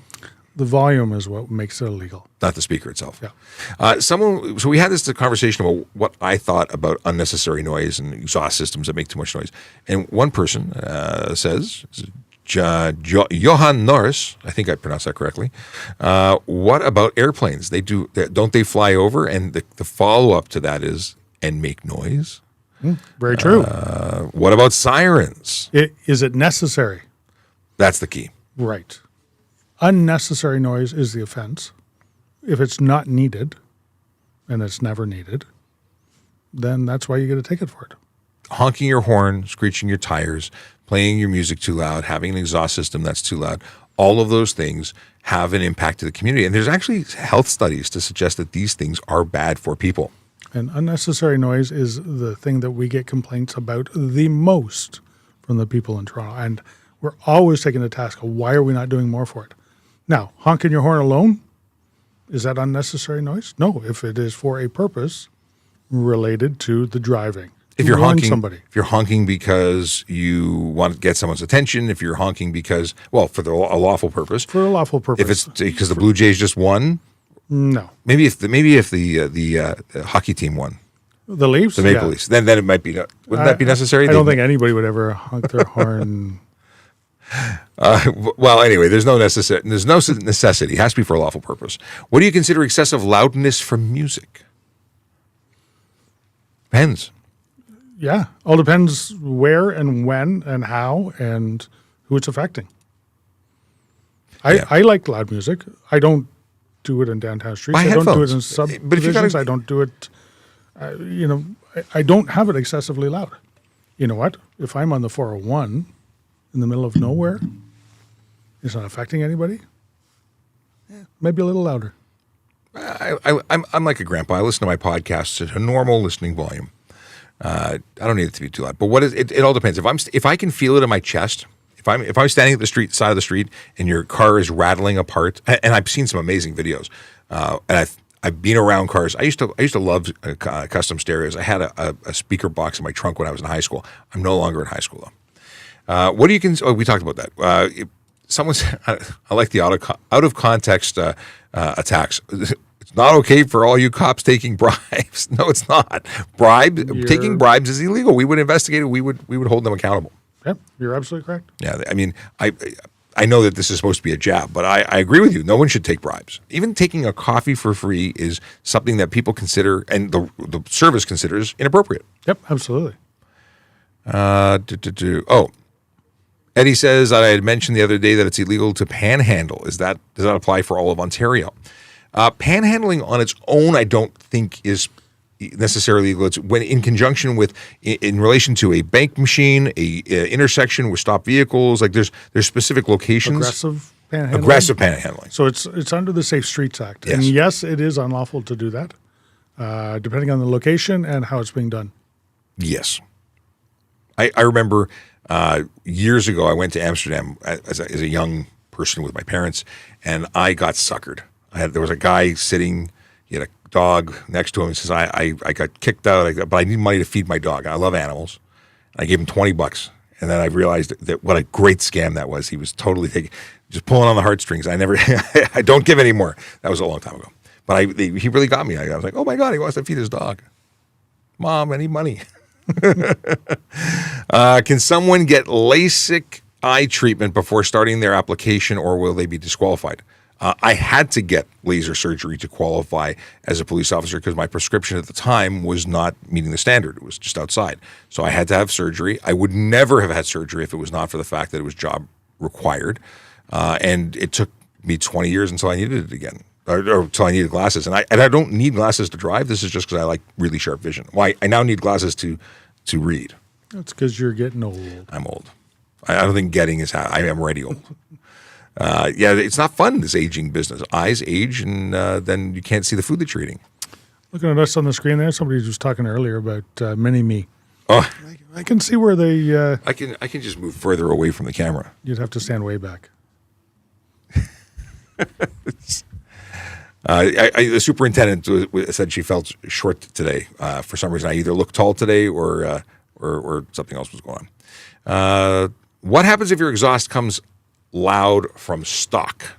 The volume is what makes it illegal. Not the speaker itself. Yeah. So we had this conversation about what I thought about unnecessary noise and exhaust systems that make too much noise. And one person says, Johan Norris, I think I pronounced that correctly. What about airplanes? Don't they fly over? And the follow-up to that is, and make noise? Very true. What about sirens? Is it necessary? That's the key. Right. Unnecessary noise is the offense. If it's not needed, and it's never needed, then that's why you get a ticket for it. Honking your horn, screeching your tires, playing your music too loud, having an exhaust system that's too loud, all of those things have an impact to the community. And there's actually health studies to suggest that these things are bad for people. And unnecessary noise is the thing that we get complaints about the most from the people in Toronto. And we're always taking the task of why are we not doing more for it? Now, honking your horn alone, is that unnecessary noise? No, if it is for a purpose related to the driving. If you're honking because you want to get someone's attention, if you're honking because, well, for a lawful purpose. For a lawful purpose. If it's because the Blue Jays just won. No. Maybe if the hockey team won. The Leafs? The Maple Leafs. Then it might be. Wouldn't that be necessary? I don't think anybody would ever honk their horn. Well, anyway, there's no necessity. It has to be for a lawful purpose. What do you consider excessive loudness from music? Depends. Yeah. All depends where and when and how and who it's affecting. I like loud music. I don't do it in downtown streets. I don't do it in subdivisions. I don't do it, I don't have it excessively loud. You know what? If I'm on the 401 in the middle of nowhere, it's not affecting anybody, maybe a little louder. I'm like a grandpa. I listen to my podcasts at a normal listening volume. I don't need it to be too loud. But it all depends. If I can feel it in my chest, if I'm standing at the side of the street and your car is rattling apart, and I've seen some amazing videos, and I've been around cars. I used to love custom stereos. I had a speaker box in my trunk when I was in high school. I'm no longer in high school though. What do you consider? Oh, we talked about that. Someone said, I like the out of context attacks. It's not okay for all you cops taking bribes. No, it's not. Taking bribes is illegal. We would investigate it. We would hold them accountable. Yep, you're absolutely correct. Yeah, I mean, I know that this is supposed to be a jab, but I agree with you. No one should take bribes. Even taking a coffee for free is something that people consider, and the service considers, inappropriate. Yep, absolutely. Eddie says that I had mentioned the other day that it's illegal to panhandle. Does that apply for all of Ontario? Panhandling on its own, I don't think is necessarily illegal. It's when in conjunction with, in relation to a bank machine, a intersection with stopped vehicles. Like there's specific locations. Aggressive panhandling. Aggressive panhandling. So it's under the Safe Streets Act. Yes. And yes, it is unlawful to do that, depending on the location and how it's being done. Yes. I remember years ago, I went to Amsterdam as a young person with my parents, and I got suckered. There was a guy sitting, he had a dog next to him. He says, I got kicked out, but I need money to feed my dog. I love animals. I gave him $20. And then I realized that what a great scam that was. He was totally just pulling on the heartstrings. I don't give anymore. That was a long time ago. But he really got me. I was like, oh my God, he wants to feed his dog. Mom, I need money. Can someone get LASIK eye treatment before starting their application, or will they be disqualified? I had to get laser surgery to qualify as a police officer because my prescription at the time was not meeting the standard. It was just outside. So I had to have surgery. I would never have had surgery if it was not for the fact that it was job required. And it took me 20 years until I needed it again, or until I needed glasses. And I don't need glasses to drive. This is just because I like really sharp vision. Why I now need glasses to read. That's because you're getting old. I'm old. I don't think getting is how I am already old. Yeah, it's not fun, this aging business. Eyes age, and then you can't see the food that you're eating. Looking at us on the screen there, somebody was talking earlier about Mini-Me. Oh, I can see where they... I can just move further away from the camera. You'd have to stand way back. The superintendent said she felt short today. For some reason, I either looked tall today or something else was going on. What happens if your exhaust comes loud from stock?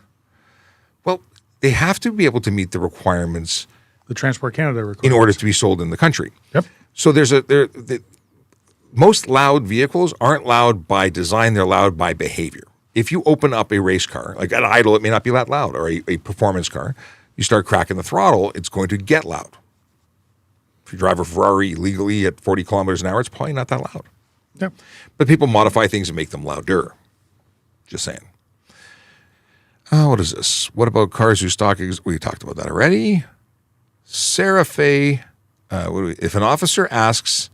Well, they have to be able to meet the requirements. The Transport Canada requirements. In order to be sold in the country. Yep. So most loud vehicles aren't loud by design, they're loud by behavior. If you open up a race car, like at idle, it may not be that loud, or a performance car, you start cracking the throttle, it's going to get loud. If you drive a Ferrari legally at 40 kilometers an hour, it's probably not that loud. Yep. But people modify things and make them louder. Just saying. What is this? What about cars whose stock we talked about that already. Sarah Faye, if an officer asks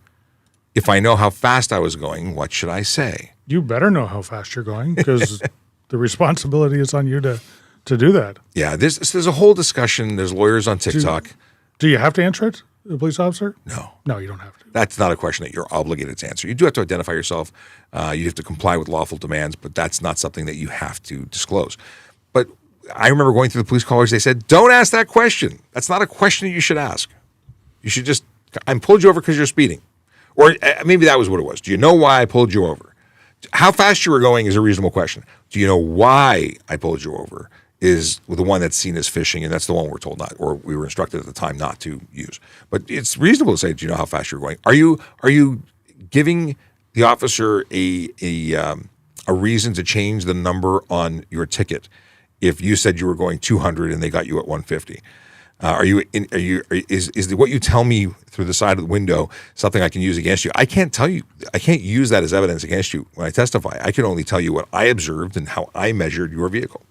if I know how fast I was going, what should I say? You better know how fast you're going, because the responsibility is on you to do that. Yeah, there's a whole discussion. There's lawyers on TikTok. Do you have to answer it, the police officer? No. No, you don't have to. That's not a question that you're obligated to answer. You do have to identify yourself. You have to comply with lawful demands, but that's not something that you have to disclose. But I remember going through the police callers. They said, don't ask that question. That's not a question that you should ask. You should just, I pulled you over because you're speeding. Or maybe that was what it was. Do you know why I pulled you over? How fast you were going is a reasonable question. Do you know why I pulled you over is the one that's seen as phishing, and that's the one we're told not, or we were instructed at the time not to use. But it's reasonable to say, do you know how fast you're going? Are you giving the officer a reason to change the number on your ticket if you said you were going 200 and they got you at 150? Is what you tell me through the side of the window something I can use against you? I can't use that as evidence against you when I testify. I can only tell you what I observed and how I measured your vehicle.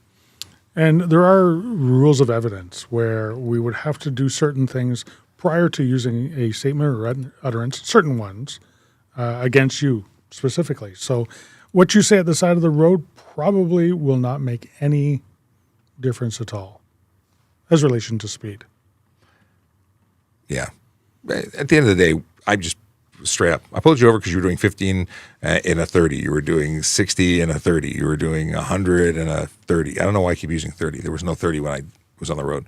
And there are rules of evidence where we would have to do certain things prior to using a statement or utterance, certain ones, against you specifically. So what you say at the side of the road probably will not make any difference at all as relation to speed. Yeah. At the end of the day, I'm just straight up. I pulled you over because you were doing 15 in a 30. You were doing 60 in a 30. You were doing 100 in a 30. I don't know why I keep using 30. There was no 30 when I was on the road.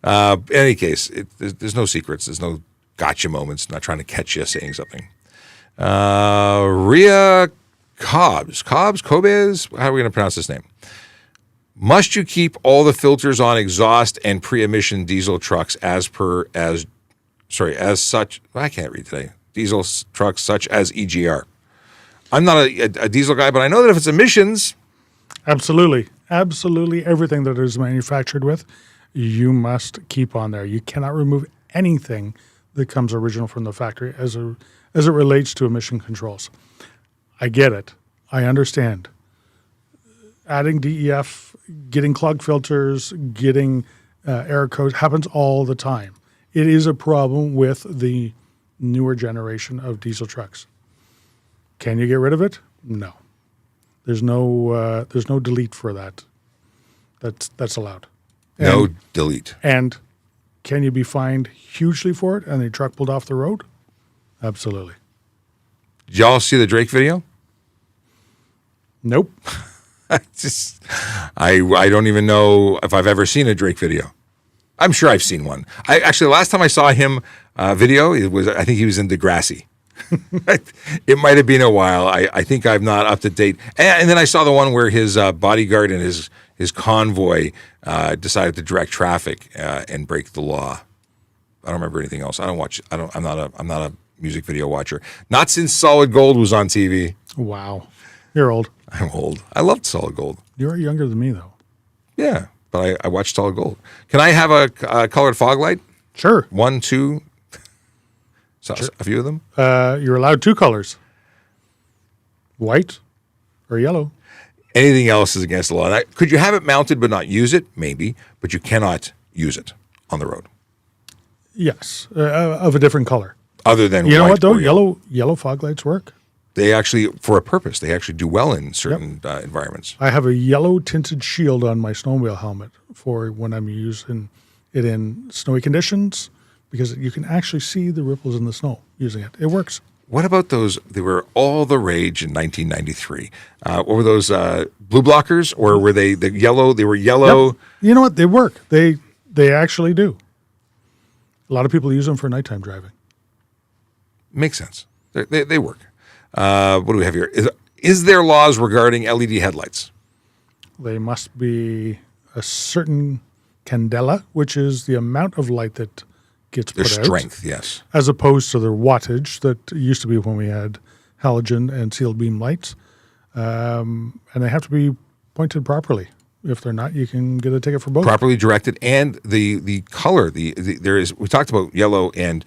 In any case, there's no secrets. There's no gotcha moments. I'm not trying to catch you saying something. Rhea Cobes, how are we going to pronounce this name? Must you keep all the filters on exhaust and pre-emission diesel trucks as such? I can't read today. Diesel trucks such as EGR. I'm not a diesel guy, but I know that if it's emissions. Absolutely. Absolutely everything that is manufactured with, you must keep on there. You cannot remove anything that comes original from the factory as it relates to emission controls. I get it. I understand. Adding DEF, getting clogged filters, getting error codes happens all the time. it is a problem with the newer generation of diesel trucks. Can you get rid of it? No. There's no delete for that. That's allowed. No delete. And can you be fined hugely for it and the truck pulled off the road? Absolutely. Did y'all see the Drake video? Nope. I don't even know if I've ever seen a Drake video. I'm sure I've seen one. The last time I saw him video, I think he was in Degrassi. It might have been a while. I think I'm not up to date. And then I saw the one where his bodyguard and his convoy decided to direct traffic and break the law. I don't remember anything else. I'm not a music video watcher. Not since Solid Gold was on TV. Wow. You're old. I'm old. I loved Solid Gold. You're younger than me, though. Yeah, but I watched Solid Gold. Can I have a colored fog light? Sure. 1, 2, sure. A few of them? You're allowed 2 colors. White or yellow. Anything else is against the law. Could you have it mounted but not use it? Maybe, but you cannot use it on the road. Yes, of a different color. Other than you know white what though, or yellow fog lights work. They actually, for a purpose, they actually do well in certain environments. I have a yellow tinted shield on my snowmobile helmet for when I'm using it in snowy conditions because you can actually see the ripples in the snow using it. It works. What about those? They were all the rage in 1993. What were those blue blockers, or were they the yellow? They were yellow. Yep. You know what? They work. They actually do. A lot of people use them for nighttime driving. Makes sense. They work. What do we have here? Is there laws regarding LED headlights? They must be a certain candela, which is the amount of light that gets put out. Their strength, yes. As opposed to their wattage that used to be when we had halogen and sealed beam lights. And they have to be pointed properly. If they're not, you can get a ticket for both. Properly directed, and the color. There is. We talked about yellow and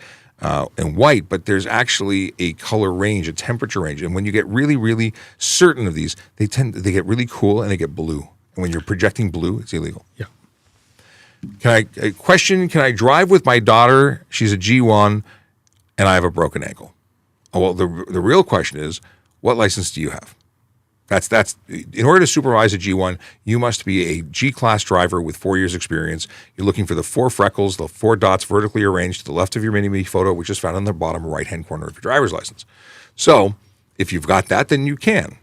white, but there's actually a color range, a temperature range, and when you get really, really certain of these, they get really cool and they get blue. And when you're projecting blue, it's illegal. Yeah. Can I drive with my daughter? She's a G1, and I have a broken ankle. Oh, well, the real question is, what license do you have? That's in order to supervise a G1, you must be a G-class driver with 4 years experience. You're looking for the 4 freckles, the 4 dots vertically arranged to the left of your mini-me photo, which is found on the bottom right-hand corner of your driver's license. So if you've got that, then you can.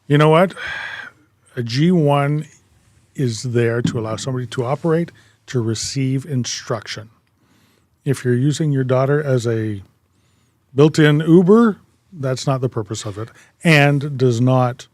You know what? A G1 is there to allow somebody to operate, to receive instruction. If you're using your daughter as a built-in Uber, that's not the purpose of it, and does not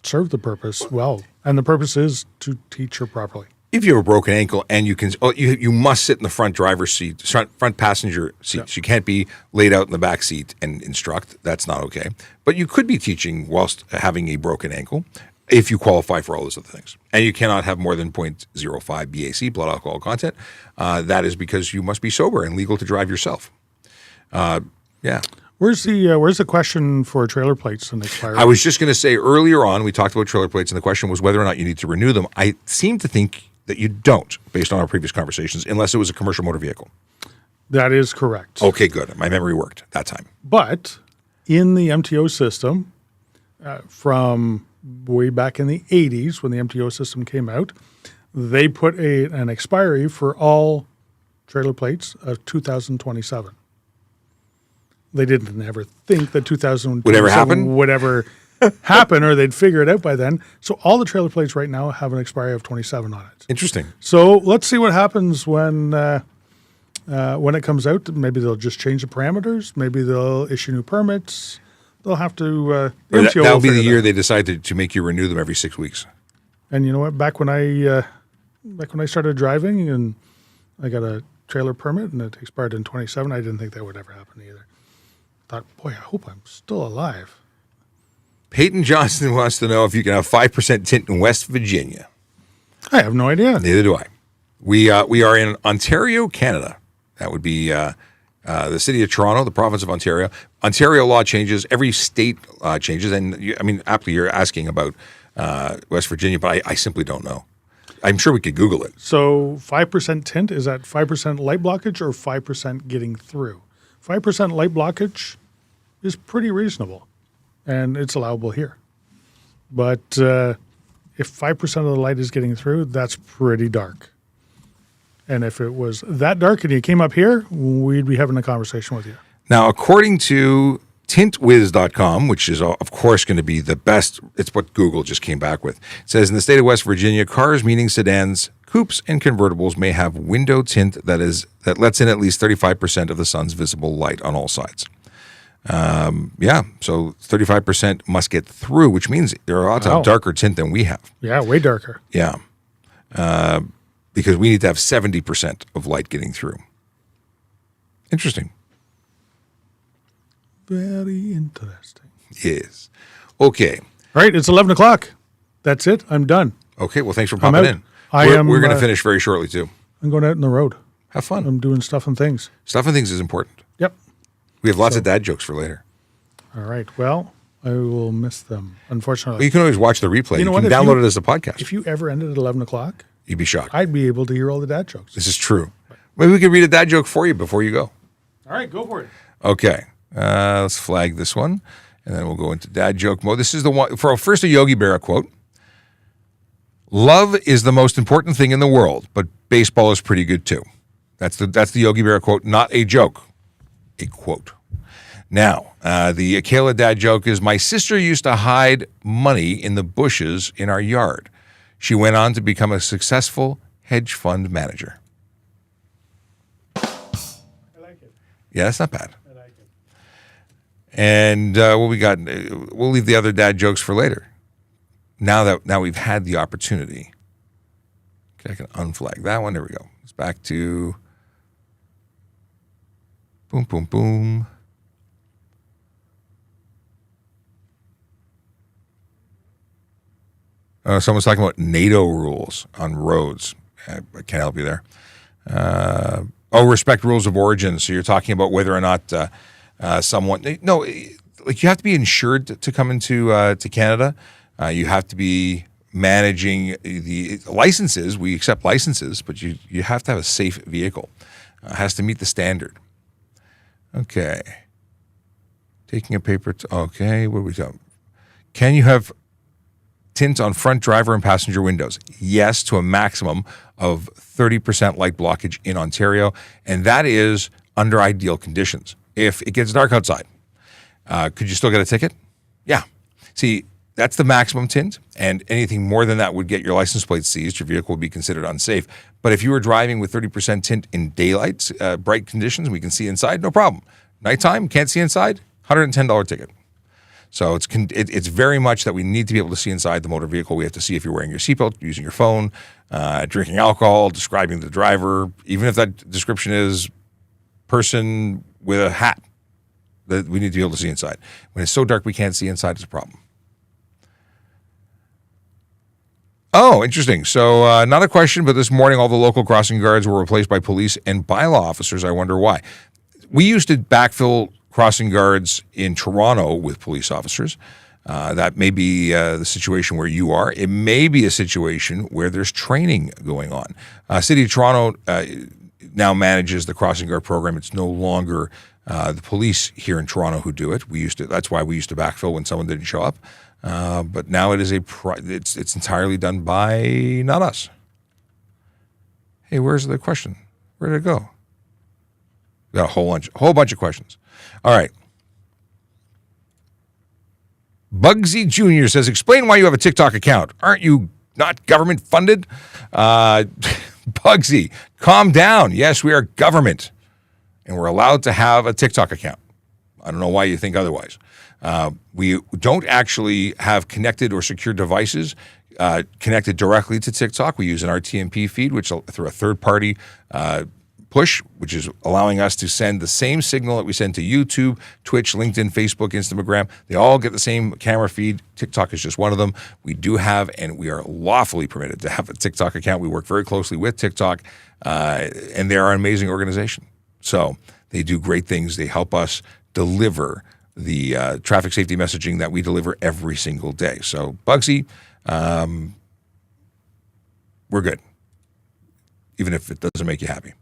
serve the purpose well. And the purpose is to teach her properly. If you have a broken ankle and you must sit in the front driver's seat, front passenger seat. Yeah. You can't be laid out in the back seat and instruct. That's not okay. But you could be teaching whilst having a broken ankle if you qualify for all those other things. And you cannot have more than 0.05 BAC, blood alcohol content. That is because you must be sober and legal to drive yourself. Yeah. Where's the question for trailer plates and expiry? I was just going to say earlier on, we talked about trailer plates, and the question was whether or not you need to renew them. I seem to think that you don't, based on our previous conversations, unless it was a commercial motor vehicle. That is correct. Okay, good. My memory worked that time. But in the MTO system, from way back in the 80s when the MTO system came out, they put an expiry for all trailer plates of 2027. They didn't ever think that 2027 would ever happen, or they'd figure it out by then. So all the trailer plates right now have an expiry of 27 on it. Interesting. So let's see what happens when it comes out. Maybe they'll just change the parameters. Maybe they'll issue new permits. They'll have to. That'll be the year they decide to make you renew them every 6 weeks. And you know what? Back when I started driving and I got a trailer permit and it expired in 27, I didn't think that would ever happen either. Thought, boy, I hope I'm still alive. Peyton Johnson wants to know if you can have 5% tint in West Virginia. I have no idea. Neither do I. We are in Ontario, Canada. That would be the city of Toronto, the province of Ontario. Ontario law changes. Every state changes. And aptly you're asking about West Virginia, but I simply don't know. I'm sure we could Google it. So 5% tint, is that 5% light blockage or 5% getting through? 5% light blockage is pretty reasonable, and it's allowable here. But if 5% of the light is getting through, that's pretty dark. And if it was that dark and you came up here, we'd be having a conversation with you. Now, according to tintwiz.com, which is, of course, going to be the best. It's what Google just came back with. It says, in the state of West Virginia, cars, meaning sedans, coupes, and convertibles may have window tint that lets in at least 35% of the sun's visible light on all sides. So 35% must get through, which means there are lots of darker tint than we have. Yeah, way darker. Yeah. Because we need to have 70% of light getting through. Interesting. Very interesting. Yes. Okay. All right, it's 11 o'clock. That's it. I'm done. Okay, well, thanks for popping in. We're going to finish very shortly, too. I'm going out on the road. Have fun. I'm doing stuff and things. Stuff and things is important. Yep. We have lots of dad jokes for later. All right. Well, I will miss them, unfortunately. Well, you can always watch the replay. You can download it as a podcast. If you ever ended at 11 o'clock, you'd be shocked. I'd be able to hear all the dad jokes. This is true. Maybe we could read a dad joke for you before you go. All right, go for it. Okay. Let's flag this one, and then we'll go into dad joke mode. This is the one, first a Yogi Berra quote. Love is the most important thing in the world, but baseball is pretty good too. That's the Yogi Berra quote, not a joke, a quote. Now, the Akela dad joke is, my sister used to hide money in the bushes in our yard. She went on to become a successful hedge fund manager. I like it. Yeah, that's not bad. I like it. And what we got, we'll leave the other dad jokes for later. Now we've had the opportunity. Okay, I can unflag that one. There we go. It's back to boom, boom, boom. Someone's talking about NATO rules on roads. I can't help you there. Respect rules of origin. So you're talking about whether or not someone... No, like you have to be insured to come into to Canada. You have to be managing the licenses. We accept licenses, but you have to have a safe vehicle. It has to meet the standard. Okay. Taking a paper... okay, what are we talking? Can you have tint on front driver and passenger windows? Yes, to a maximum of 30% light blockage in Ontario, and that is under ideal conditions. If it gets dark outside, could you still get a ticket? Yeah. See, that's the maximum tint, and anything more than that would get your license plate seized. Your vehicle would be considered unsafe. But if you were driving with 30% tint in daylight, bright conditions, we can see inside, no problem. Nighttime, can't see inside, $110 ticket. So it's very much that we need to be able to see inside the motor vehicle. We have to see if you're wearing your seatbelt, using your phone, drinking alcohol, describing the driver, even if that description is person with a hat. That we need to be able to see inside. When it's so dark we can't see inside, it's a problem. Oh, interesting. So not a question, but this morning all the local crossing guards were replaced by police and bylaw officers. I wonder why. We used to backfill crossing guards in Toronto with police officers. That may be the situation where you are. It may be a situation where there's training going on. City of Toronto now manages the crossing guard program. It's no longer the police here in Toronto who do it. That's why we used to backfill when someone didn't show up. But now it is it's entirely done by not us. Hey, where's the question? Where did it go? We got a whole bunch of questions. All right. Bugsy Jr. says, explain why you have a TikTok account. Aren't you not government funded? Bugsy, calm down. Yes, we are government, and we're allowed to have a TikTok account. I don't know why you think otherwise. We don't actually have connected or secure devices connected directly to TikTok. We use an RTMP feed, which through a third-party push, which is allowing us to send the same signal that we send to YouTube, Twitch, LinkedIn, Facebook, Instagram. They all get the same camera feed. TikTok is just one of them. We do have, and we are lawfully permitted to have a TikTok account. We work very closely with TikTok, and they are an amazing organization. So they do great things. They help us deliver the traffic safety messaging that we deliver every single day. So Bugsy, we're good, even if it doesn't make you happy.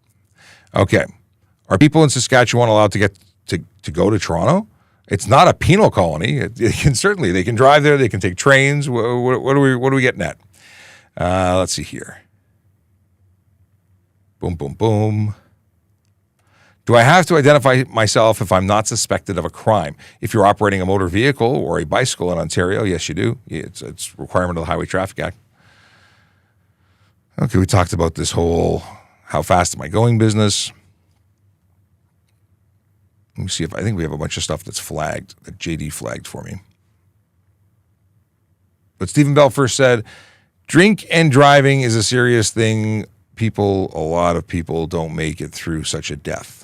Okay. Are people in Saskatchewan allowed to get to go to Toronto? It's not a penal colony. They can drive there. They can take trains. What are we getting at? Let's see here. Boom, boom, boom. Do I have to identify myself if I'm not suspected of a crime? If you're operating a motor vehicle or a bicycle in Ontario, yes, you do. It's a requirement of the Highway Traffic Act. Okay, we talked about this whole how fast am I going business. Let me see I think we have a bunch of stuff that's flagged, that JD flagged for me. But Stephen Bell first said, drink and driving is a serious thing. A lot of people don't make it through such a death.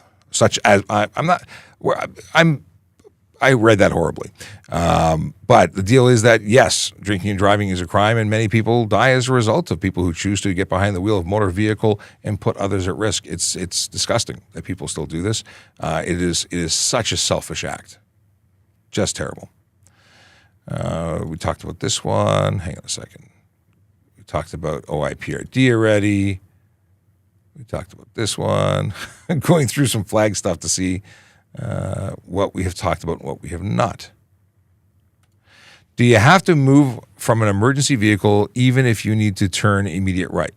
I read that horribly. But the deal is that, yes, drinking and driving is a crime, and many people die as a result of people who choose to get behind the wheel of a motor vehicle and put others at risk. It's disgusting that people still do this. It is such a selfish act. Just terrible. We talked about this one. Hang on a second. We talked about OIPRD already. We talked about this one. I'm going through some flag stuff to see what we have talked about and what we have not. Do you have to move from an emergency vehicle even if you need to turn immediate right?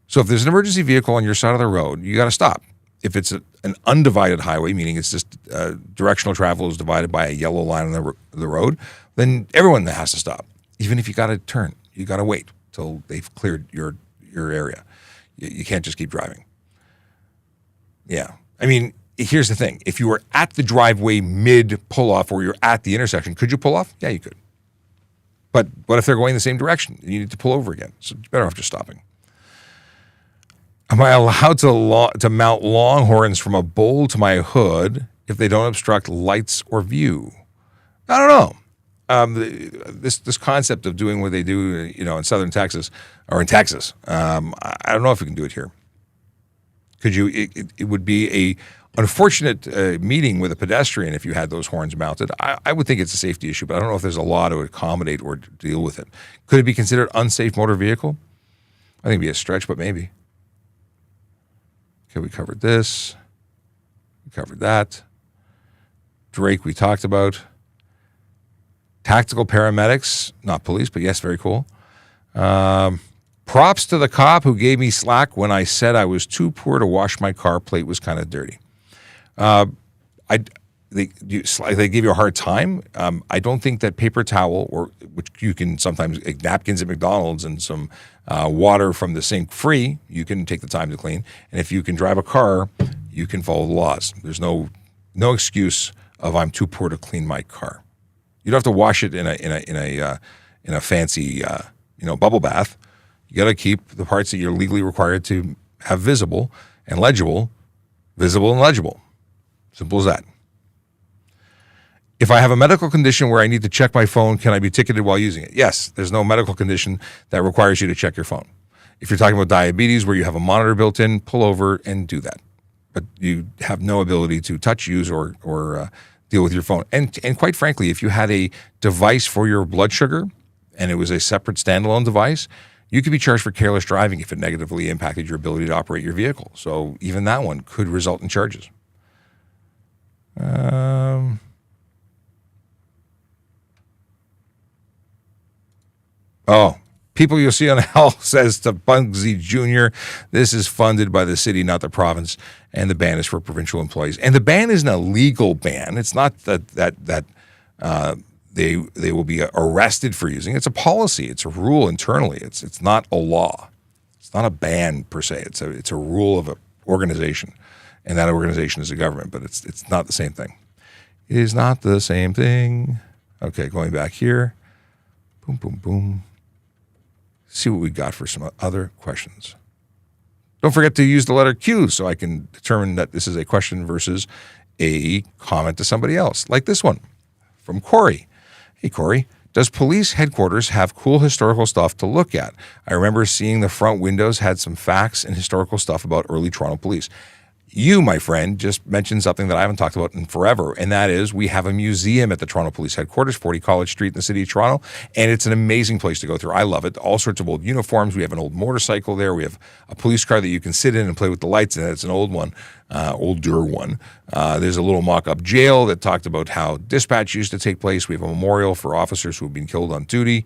So if there's an emergency vehicle on your side of the road, you got to stop. If it's an undivided highway, meaning it's just directional travel is divided by a yellow line on the road, then everyone has to stop. Even if you got to turn, you got to wait till they've cleared your area. You can't just keep driving. Yeah. I mean, here's the thing. If you were at the driveway mid-pull-off or you're at the intersection, could you pull off? Yeah, you could. But what if they're going the same direction? You need to pull over again. So you're better off just stopping. Am I allowed to mount longhorns from a bowl to my hood if they don't obstruct lights or view? I don't know. This concept of doing what they do, in southern Texas or in Texas, I don't know if we can do it here. Could you? It would be a unfortunate meeting with a pedestrian if you had those horns mounted. I would think it's a safety issue, but I don't know if there's a law to accommodate or deal with it. Could it be considered unsafe motor vehicle? I think it'd be a stretch, but maybe. Okay, we covered this. We covered that. Drake, we talked about. Tactical paramedics, not police, but yes, very cool. Props to the cop who gave me slack when I said I was too poor to wash my car. Plate was kind of dirty. They give you a hard time. I don't think that paper towel, which you can sometimes, napkins at McDonald's and some water from the sink free, you can take the time to clean. And if you can drive a car, you can follow the laws. There's no excuse of I'm too poor to clean my car. You don't have to wash it in a fancy bubble bath. You got to keep the parts that you're legally required to have visible and legible. Simple as that. If I have a medical condition where I need to check my phone, can I be ticketed while using it? Yes, there's no medical condition that requires you to check your phone. If you're talking about diabetes where you have a monitor built in, pull over and do that. But you have no ability to touch, use, or deal with your phone. And quite frankly, if you had a device for your blood sugar and it was a separate standalone device, you could be charged for careless driving if it negatively impacted your ability to operate your vehicle. So even that one could result in charges. People you'll see on hell says to Bugsy Jr., this is funded by the city, not the province, and the ban is for provincial employees. And the ban isn't a legal ban. It's not that they will be arrested for using it. It's a policy. It's a rule internally. It's not a law. It's not a ban per se. It's a rule of an organization, and that organization is a government. But it's not the same thing. It is not the same thing. Okay, going back here. Boom, boom, boom. See what we got for some other questions. Don't forget to use the letter Q so I can determine that this is a question versus a comment to somebody else, like this one from Corey. Hey, Corey, does police headquarters have cool historical stuff to look at? I remember seeing the front windows had some facts and historical stuff about early Toronto police. You, my friend, just mentioned something that I haven't talked about in forever, and that is we have a museum at the Toronto Police Headquarters, 40 College Street in the city of Toronto, and it's an amazing place to go through. I love it. All sorts of old uniforms. We have an old motorcycle there. We have a police car that you can sit in and play with the lights in. It's an old one, older one. There's a little mock-up jail that talked about how dispatch used to take place. We have a memorial for officers who have been killed on duty.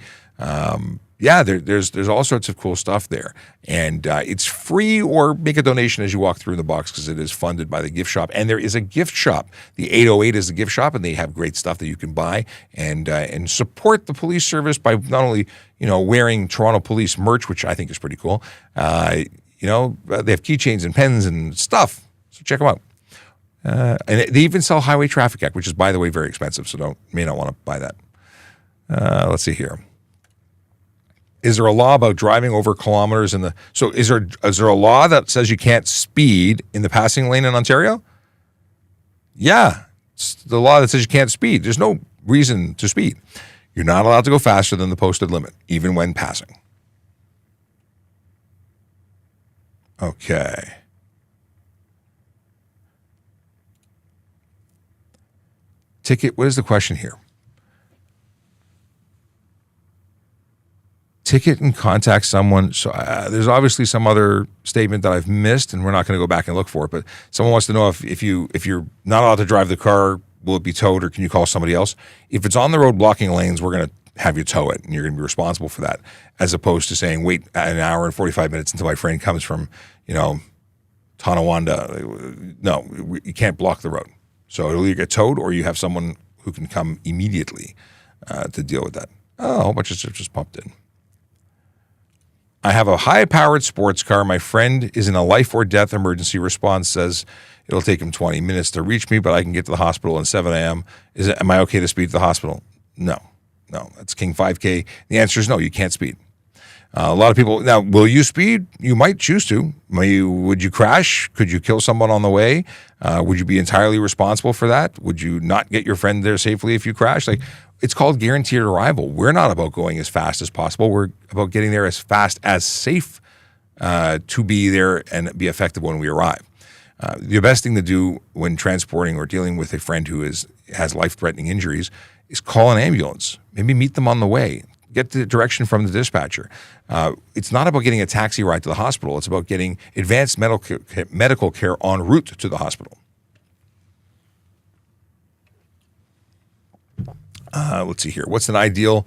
There's all sorts of cool stuff there, and it's free, or make a donation as you walk through the box because it is funded by the gift shop. And there is a gift shop. The 808 is the gift shop, and they have great stuff that you can buy and support the police service by not only wearing Toronto Police merch, which I think is pretty cool. They have keychains and pens and stuff, so check them out. And they even sell Highway Traffic Act, which is, by the way, very expensive, so may not want to buy that. Let's see here. Is there a law about driving over kilometers so is there a law that says you can't speed in the passing lane in Ontario? Yeah, it's the law that says you can't speed. There's no reason to speed. You're not allowed to go faster than the posted limit, even when passing. Okay. Ticket, what is the question here? Ticket and contact someone. So there's obviously some other statement that I've missed, and we're not going to go back and look for it. But someone wants to know if you're not allowed to drive the car, will it be towed, or can you call somebody else? If it's on the road blocking lanes, we're going to have you tow it, and you're going to be responsible for that, as opposed to saying wait an hour and 45 minutes until my friend comes from Tonawanda. No, you can't block the road. So it'll either get towed, or you have someone who can come immediately to deal with that. Oh, a whole bunch of stuff just popped in. I have a high-powered sports car. My friend is in a life or death emergency response, says it'll take him 20 minutes to reach me, but I can get to the hospital at 7 a.m. Am I okay to speed to the hospital? No, that's King 5K. The answer is no, you can't speed. A lot of people, now, will you speed? You might choose to. Would you crash? Could you kill someone on the way? Would you be entirely responsible for that? Would you not get your friend there safely if you crash? It's called guaranteed arrival. We're not about going as fast as possible. We're about getting there as fast as safe to be there and be effective when we arrive. The best thing to do when transporting or dealing with a friend who has life-threatening injuries is call an ambulance. Maybe meet them on the way. Get the direction from the dispatcher. It's not about getting a taxi ride to the hospital. It's about getting advanced medical care en route to the hospital. Let's see here. What's the ideal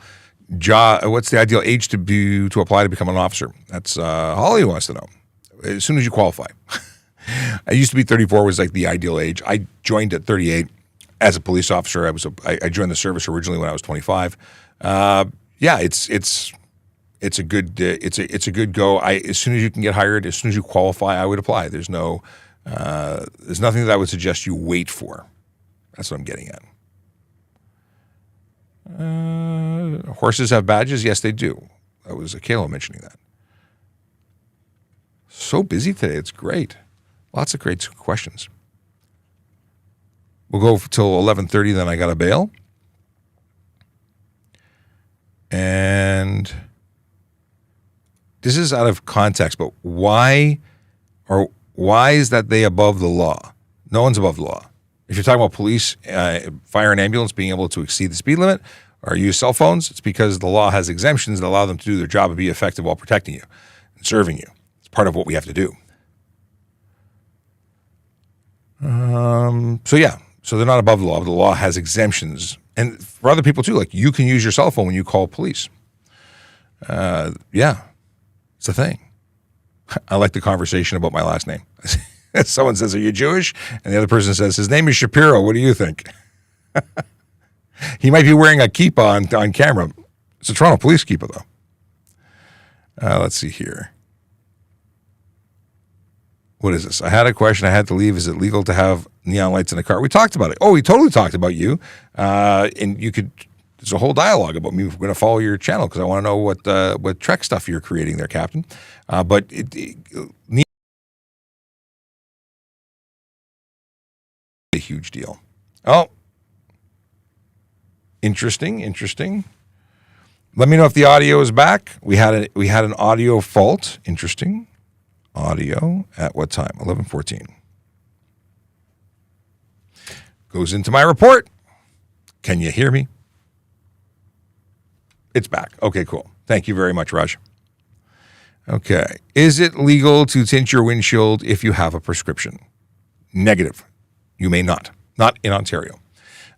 age to apply to become an officer? That's Holly wants to know. As soon as you qualify. I used to be 34 was like the ideal age. I joined at 38 as a police officer. I joined the service originally when I was 25. It's a good go. As soon as you can get hired, as soon as you qualify, I would apply. There's nothing that I would suggest you wait for. That's what I'm getting at. Horses have badges? Yes, they do. That was Kayla mentioning that. So busy today. It's great. Lots of great questions. We'll go till 11:30, then I got to bail. And this is out of context, but why is that they above the law? No one's above the law. If you're talking about police, fire, and ambulance being able to exceed the speed limit or use cell phones, it's because the law has exemptions that allow them to do their job and be effective while protecting you and serving you. It's part of what we have to do. So they're not above the law. But the law has exemptions. And for other people too, like you can use your cell phone when you call police. It's a thing. I like the conversation about my last name. Someone says, "Are you Jewish?" And the other person says, "His name is Shapiro. What do you think?" He might be wearing a kippah on camera. It's a Toronto police kippah, though. Let's see here. What is this? I had a question. I had to leave. Is it legal to have neon lights in a car? We talked about it. Oh, we totally talked about you. And you could. There's a whole dialogue about me. We're going to follow your channel because I want to know what Trek stuff you're creating there, Captain. But a huge deal. Oh, interesting. Let me know if the audio is back. We had an audio fault. Interesting. Audio at what time? 11:14. Goes into my report. Can you hear me? It's back. Okay, cool. Thank you very much, Raj. Okay. Is it legal to tint your windshield if you have a prescription? Negative. You may not. Not in Ontario.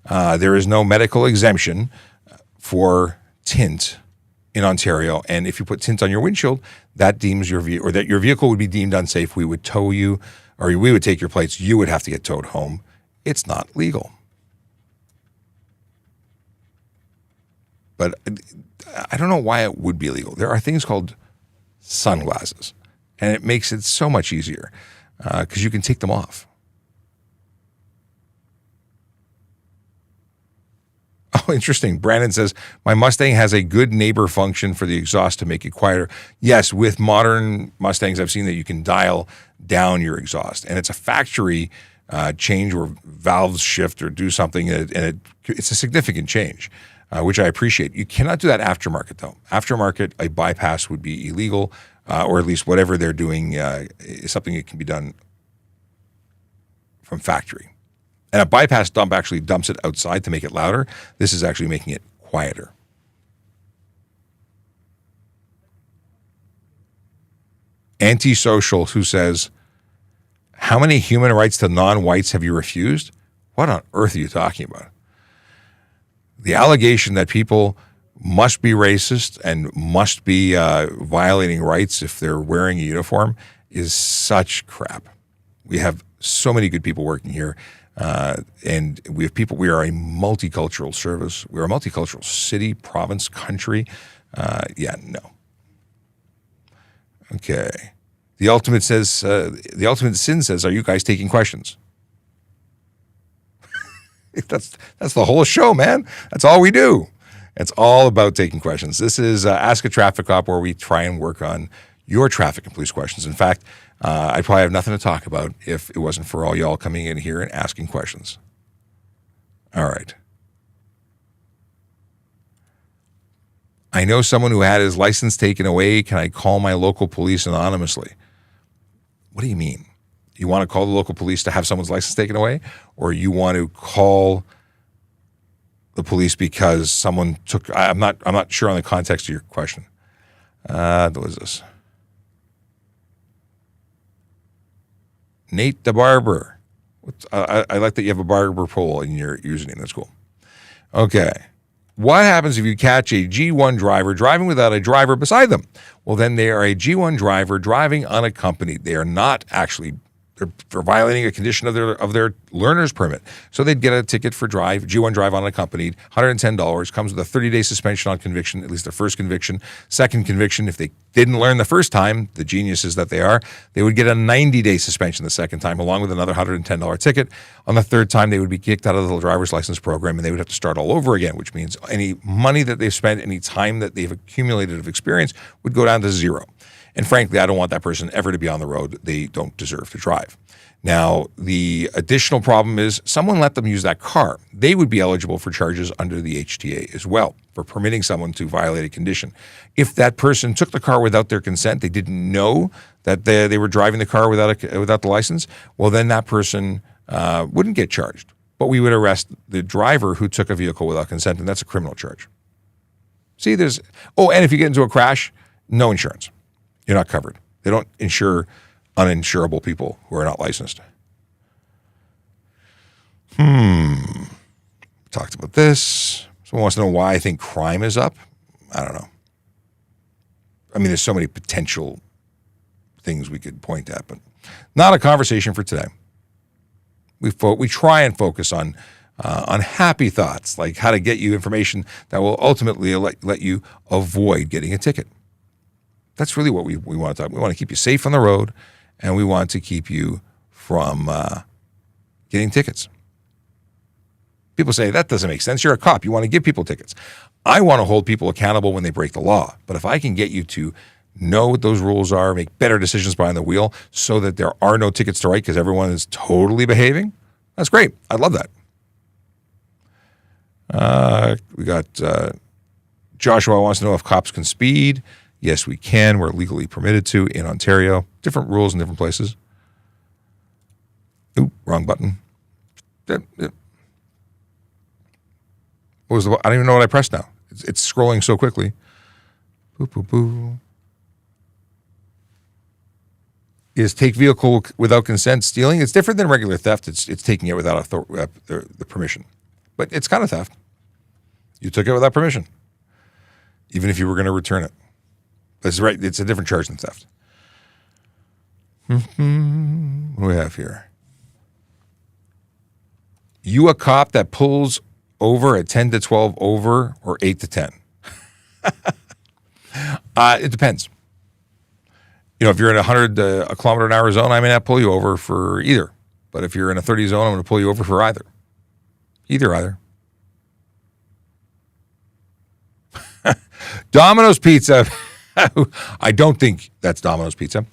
There is no medical exemption for tint in Ontario, and if you put tint on your windshield, that deems your vehicle, or that your vehicle would be deemed unsafe. We would tow you, or we would take your plates. You would have to get towed home. It's not legal. But I don't know why it would be illegal. There are things called sunglasses, and it makes it so much easier because you can take them off. Oh, interesting. Brandon says, my Mustang has a good neighbor function for the exhaust to make it quieter. Yes, with modern Mustangs, I've seen that you can dial down your exhaust. And it's a factory change where valves shift or do something, and it's a significant change, which I appreciate. You cannot do that aftermarket, though. Aftermarket, a bypass would be illegal, or at least whatever they're doing is something that can be done from factory. And a bypass dump actually dumps it outside to make it louder. This is actually making it quieter. Antisocial, who says, how many human rights to non-whites have you refused? What on earth are you talking about? The allegation that people must be racist and must be violating rights if they're wearing a uniform is such crap. We have so many good people working here. And we have people, we are a multicultural service. We're a multicultural city, province, country. No. Okay. The ultimate sin says, are you guys taking questions? That's the whole show, man. That's all we do. It's all about taking questions. This is Ask a Traffic Cop, where we try and work on your traffic and police questions. In fact, I'd probably have nothing to talk about if it wasn't for all y'all coming in here and asking questions. All right. I know someone who had his license taken away. Can I call my local police anonymously? What do you mean? You want to call the local police to have someone's license taken away? Or you want to call the police because someone took... I'm not sure on the context of your question. What was this? Nate the Barber. I like that you have a barber pole in your username. That's cool. Okay. What happens if you catch a G1 driver driving without a driver beside them? Well, then they are a G1 driver driving unaccompanied. They are not actually... They're violating a condition of their learner's permit. So they'd get a ticket for G1 drive unaccompanied, $110, comes with a 30-day suspension on conviction, at least their first conviction. Second conviction, if they didn't learn the first time, the geniuses that they are, they would get a 90-day suspension the second time, along with another $110 ticket. On the third time, they would be kicked out of the driver's license program, and they would have to start all over again, which means any money that they've spent, any time that they've accumulated of experience would go down to zero. And frankly, I don't want that person ever to be on the road. They don't deserve to drive. Now, the additional problem is someone let them use that car. They would be eligible for charges under the HTA as well for permitting someone to violate a condition. If that person took the car without their consent, they didn't know that they were driving the car without the license, well, then that person wouldn't get charged. But we would arrest the driver who took a vehicle without consent, and that's a criminal charge. See, and if you get into a crash, no insurance. You're not covered. They don't insure uninsurable people who are not licensed. Talked about this. Someone wants to know why I think crime is up. I don't know. I mean, there's so many potential things we could point at, but not a conversation for today. We try and focus on happy thoughts, like how to get you information that will ultimately let you avoid getting a ticket. That's really what we want to talk. We want to keep you safe on the road, and we want to keep you from getting tickets. People say, that doesn't make sense. You're a cop. You want to give people tickets. I want to hold people accountable when they break the law. But if I can get you to know what those rules are, make better decisions behind the wheel so that there are no tickets to write because everyone is totally behaving, that's great. I love that. We got Joshua wants to know if cops can speed. Yes, we can. We're legally permitted to in Ontario. Different rules in different places. Oop, wrong button. What was the? I don't even know what I pressed now. It's scrolling so quickly. Boo, boo, boo. Is take vehicle without consent stealing? It's different than regular theft. It's taking it without the permission. But it's kind of theft. You took it without permission, even if you were going to return it. That's right. It's a different charge than theft. What do we have here? You a cop that pulls over at 10 to 12 over or 8 to 10? It depends. If you're in a 100 a kilometer an hour zone, I may not pull you over for either. But if you're in a 30 zone, I'm going to pull you over for either. Either. Domino's Pizza. I don't think that's Domino's Pizza.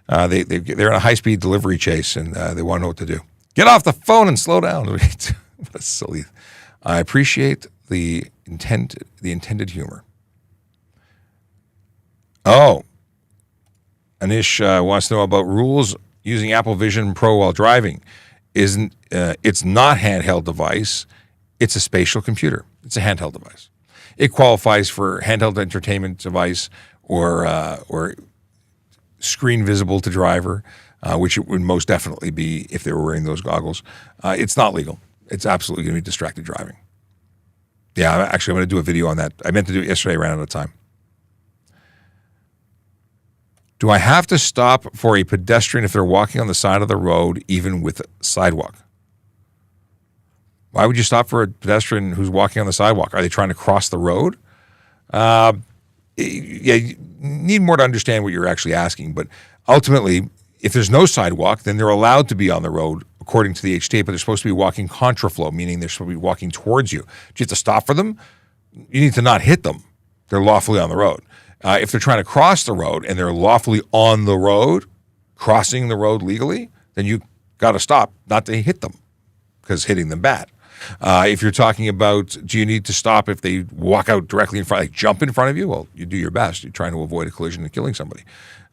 They're in a high-speed delivery chase, and they want to know what to do. Get off the phone and slow down. What a silly. I appreciate the intended humor. Oh, Anish wants to know about rules using Apple Vision Pro while driving. It's not handheld device. It's a spatial computer. It's a handheld device. It qualifies for handheld entertainment device or screen visible to driver, which it would most definitely be if they were wearing those goggles. It's not legal. It's absolutely going to be distracted driving. Yeah, I'm going to do a video on that. I meant to do it yesterday, ran out of time. Do I have to stop for a pedestrian if they're walking on the side of the road, even with a sidewalk? Why would you stop for a pedestrian who's walking on the sidewalk? Are they trying to cross the road? Yeah, you need more to understand what you're actually asking. But ultimately, if there's no sidewalk, then they're allowed to be on the road according to the HTA, but they're supposed to be walking contraflow, meaning they're supposed to be walking towards you. Do you have to stop for them? You need to not hit them. They're lawfully on the road. If they're trying to cross the road and they're lawfully on the road, crossing the road legally, then you got to stop, not to hit them, because hitting them bad. If you're talking about, do you need to stop if they walk out directly in front, like jump in front of you? Well, you do your best. You're trying to avoid a collision and killing somebody.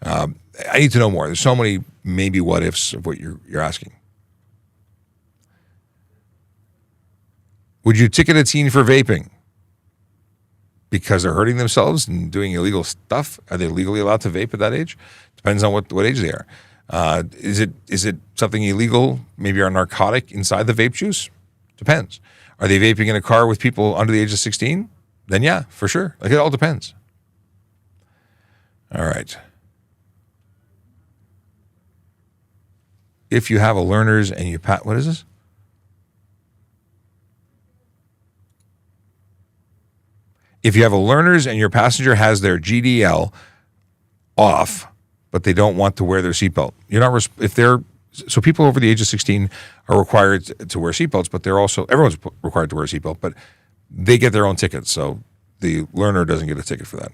I need to know more. There's so many maybe what ifs of what you're asking. Would you ticket a teen for vaping? Because they're hurting themselves and doing illegal stuff? Are they legally allowed to vape at that age? Depends on what age they are. Is it something illegal, maybe a narcotic inside the vape juice? Depends. Are they vaping in a car with people under the age of 16? Then yeah, for sure. Like, it all depends. All right. If you have a learner's and you what is this? If you have a learner's and your passenger has their GDL off, but they don't want to wear their seatbelt, so people over the age of 16 are required to wear seatbelts, but everyone's required to wear a seatbelt, but they get their own tickets, so the learner doesn't get a ticket for that.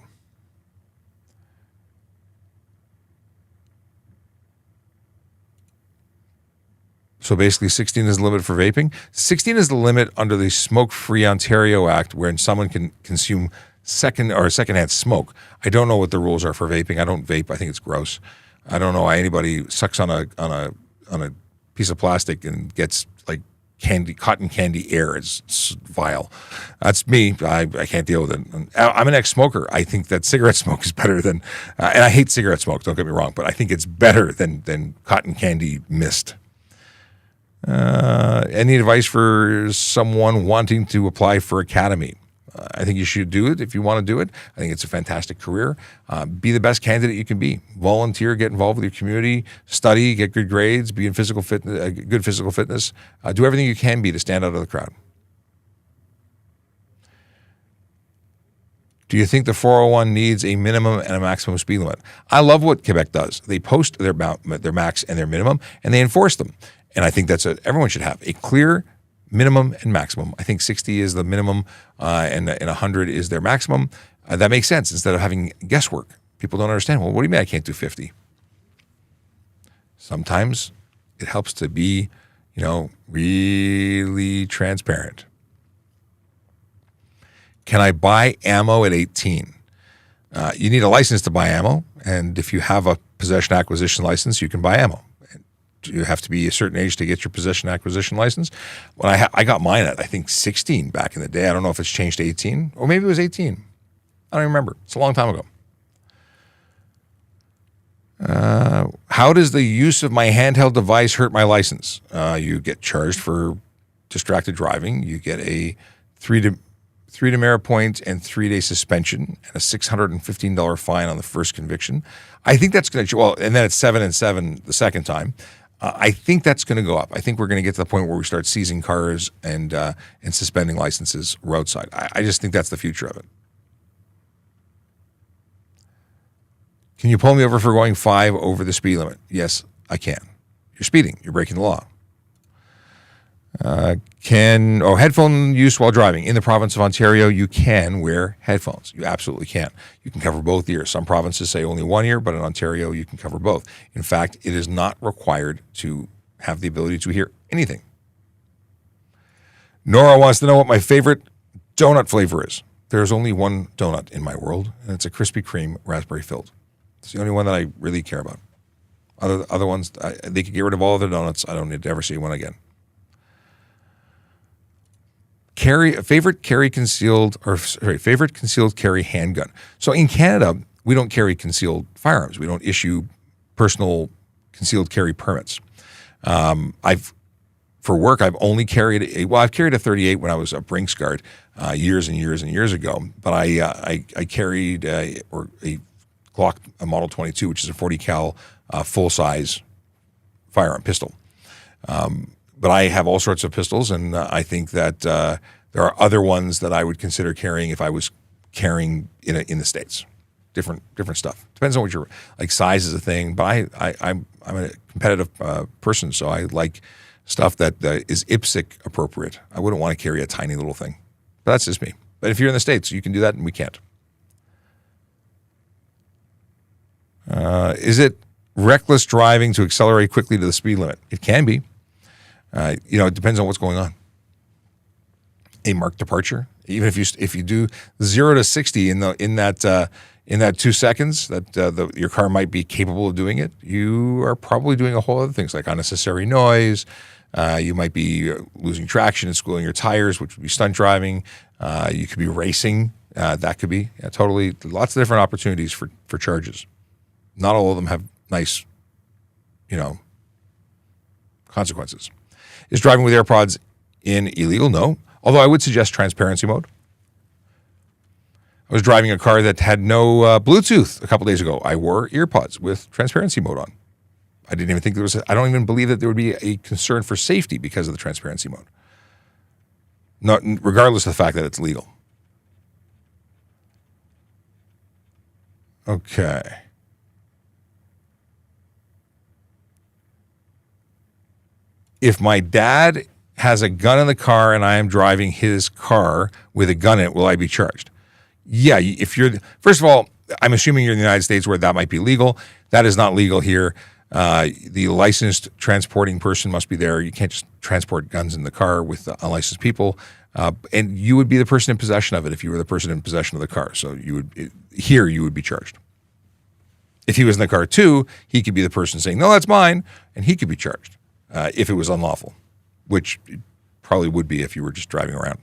So basically 16 is the limit for vaping. 16 is the limit under the Smoke-Free Ontario Act, wherein someone can consume secondhand smoke. I don't know what the rules are for vaping. I don't vape. I think it's gross. I don't know why anybody sucks on a piece of plastic and gets like cotton candy air. It's vile. That's me. I can't deal with it. I'm an ex-smoker. I think that cigarette smoke is better than, and I hate cigarette smoke, don't get me wrong, but I think it's better than cotton candy mist. Any advice for someone wanting to apply for academy? I think you should do it if you want to do it. I think it's a fantastic career. Be the best candidate you can be. Volunteer, get involved with your community, study, get good grades, be in physical fitness, good physical fitness. Do everything you can be to stand out of the crowd. Do you think the 401 needs a minimum and a maximum speed limit? I love what Quebec does. They post their max and their minimum, and they enforce them. And I think everyone should have a clear minimum and maximum. I think 60 is the minimum and 100 is their maximum. That makes sense instead of having guesswork. People don't understand, well, what do you mean I can't do 50? Sometimes it helps to be, really transparent. Can I buy ammo at 18? You need a license to buy ammo. And if you have a possession acquisition license, you can buy ammo. you have to be a certain age to get your possession acquisition license. When I got mine at, I think, 16 back in the day. I don't know if it's changed to 18, or maybe it was 18. I don't even remember. It's a long time ago. How does the use of my handheld device hurt my license? You get charged for distracted driving. You get a three demerit point and 3-day suspension and a $615 fine on the first conviction. I think that's going to, well, and then it's 7 and 7 the second time. I think that's going to go up. I think we're going to get to the point where we start seizing cars and suspending licenses roadside. I just think that's the future of it. Can you pull me over for going 5 over the speed limit? Yes, I can. You're speeding. You're breaking the law. Headphone use while driving. In the province of Ontario, you can wear headphones. You absolutely can. You can cover both ears. Some provinces say only one ear, but in Ontario, you can cover both. In fact, it is not required to have the ability to hear anything. Nora wants to know what my favorite donut flavor is. There's only one donut in my world, and it's a Krispy Kreme raspberry filled. It's the only one that I really care about. Other ones, they could get rid of all of their donuts. I don't need to ever see one again. Favorite concealed carry handgun. So in Canada, we don't carry concealed firearms. We don't issue personal concealed carry permits. For work, I've only carried I've carried a 38 when I was a Brinks guard years and years and years ago. But I carried a Glock, a Model 22, which is a 40 cal full size firearm pistol. But I have all sorts of pistols, and I think that there are other ones that I would consider carrying if I was carrying in the States. Different stuff. Depends on what you're like. Size is a thing, but I'm a competitive person, so I like stuff that is IPSC appropriate. I wouldn't want to carry a tiny little thing, but that's just me. But if you're in the States, you can do that, and we can't. Is it reckless driving to accelerate quickly to the speed limit? It can be. It depends on what's going on. A marked departure, even if you do 0 to 60 in that 2 seconds that your car might be capable of doing it, you are probably doing a whole other things like unnecessary noise. You might be losing traction and schooling your tires, which would be stunt driving. You could be racing. That could be totally lots of different opportunities for charges. Not all of them have nice, consequences. Is driving with AirPods in illegal? No. Although I would suggest transparency mode. I was driving a car that had no Bluetooth a couple days ago. I wore earpods with transparency mode on. I didn't even think I don't even believe that there would be a concern for safety because of the transparency mode. Not regardless of the fact that it's legal. Okay. If my dad has a gun in the car and I am driving his car with a gun in it, will I be charged? Yeah, first of all, I'm assuming you're in the United States where that might be legal. That is not legal here. The licensed transporting person must be there. You can't just transport guns in the car with unlicensed people. And you would be the person in possession of it if you were the person in possession of the car. So you would be charged. If he was in the car too, he could be the person saying, no, that's mine, and he could be charged if it was unlawful, which it probably would be if you were just driving around.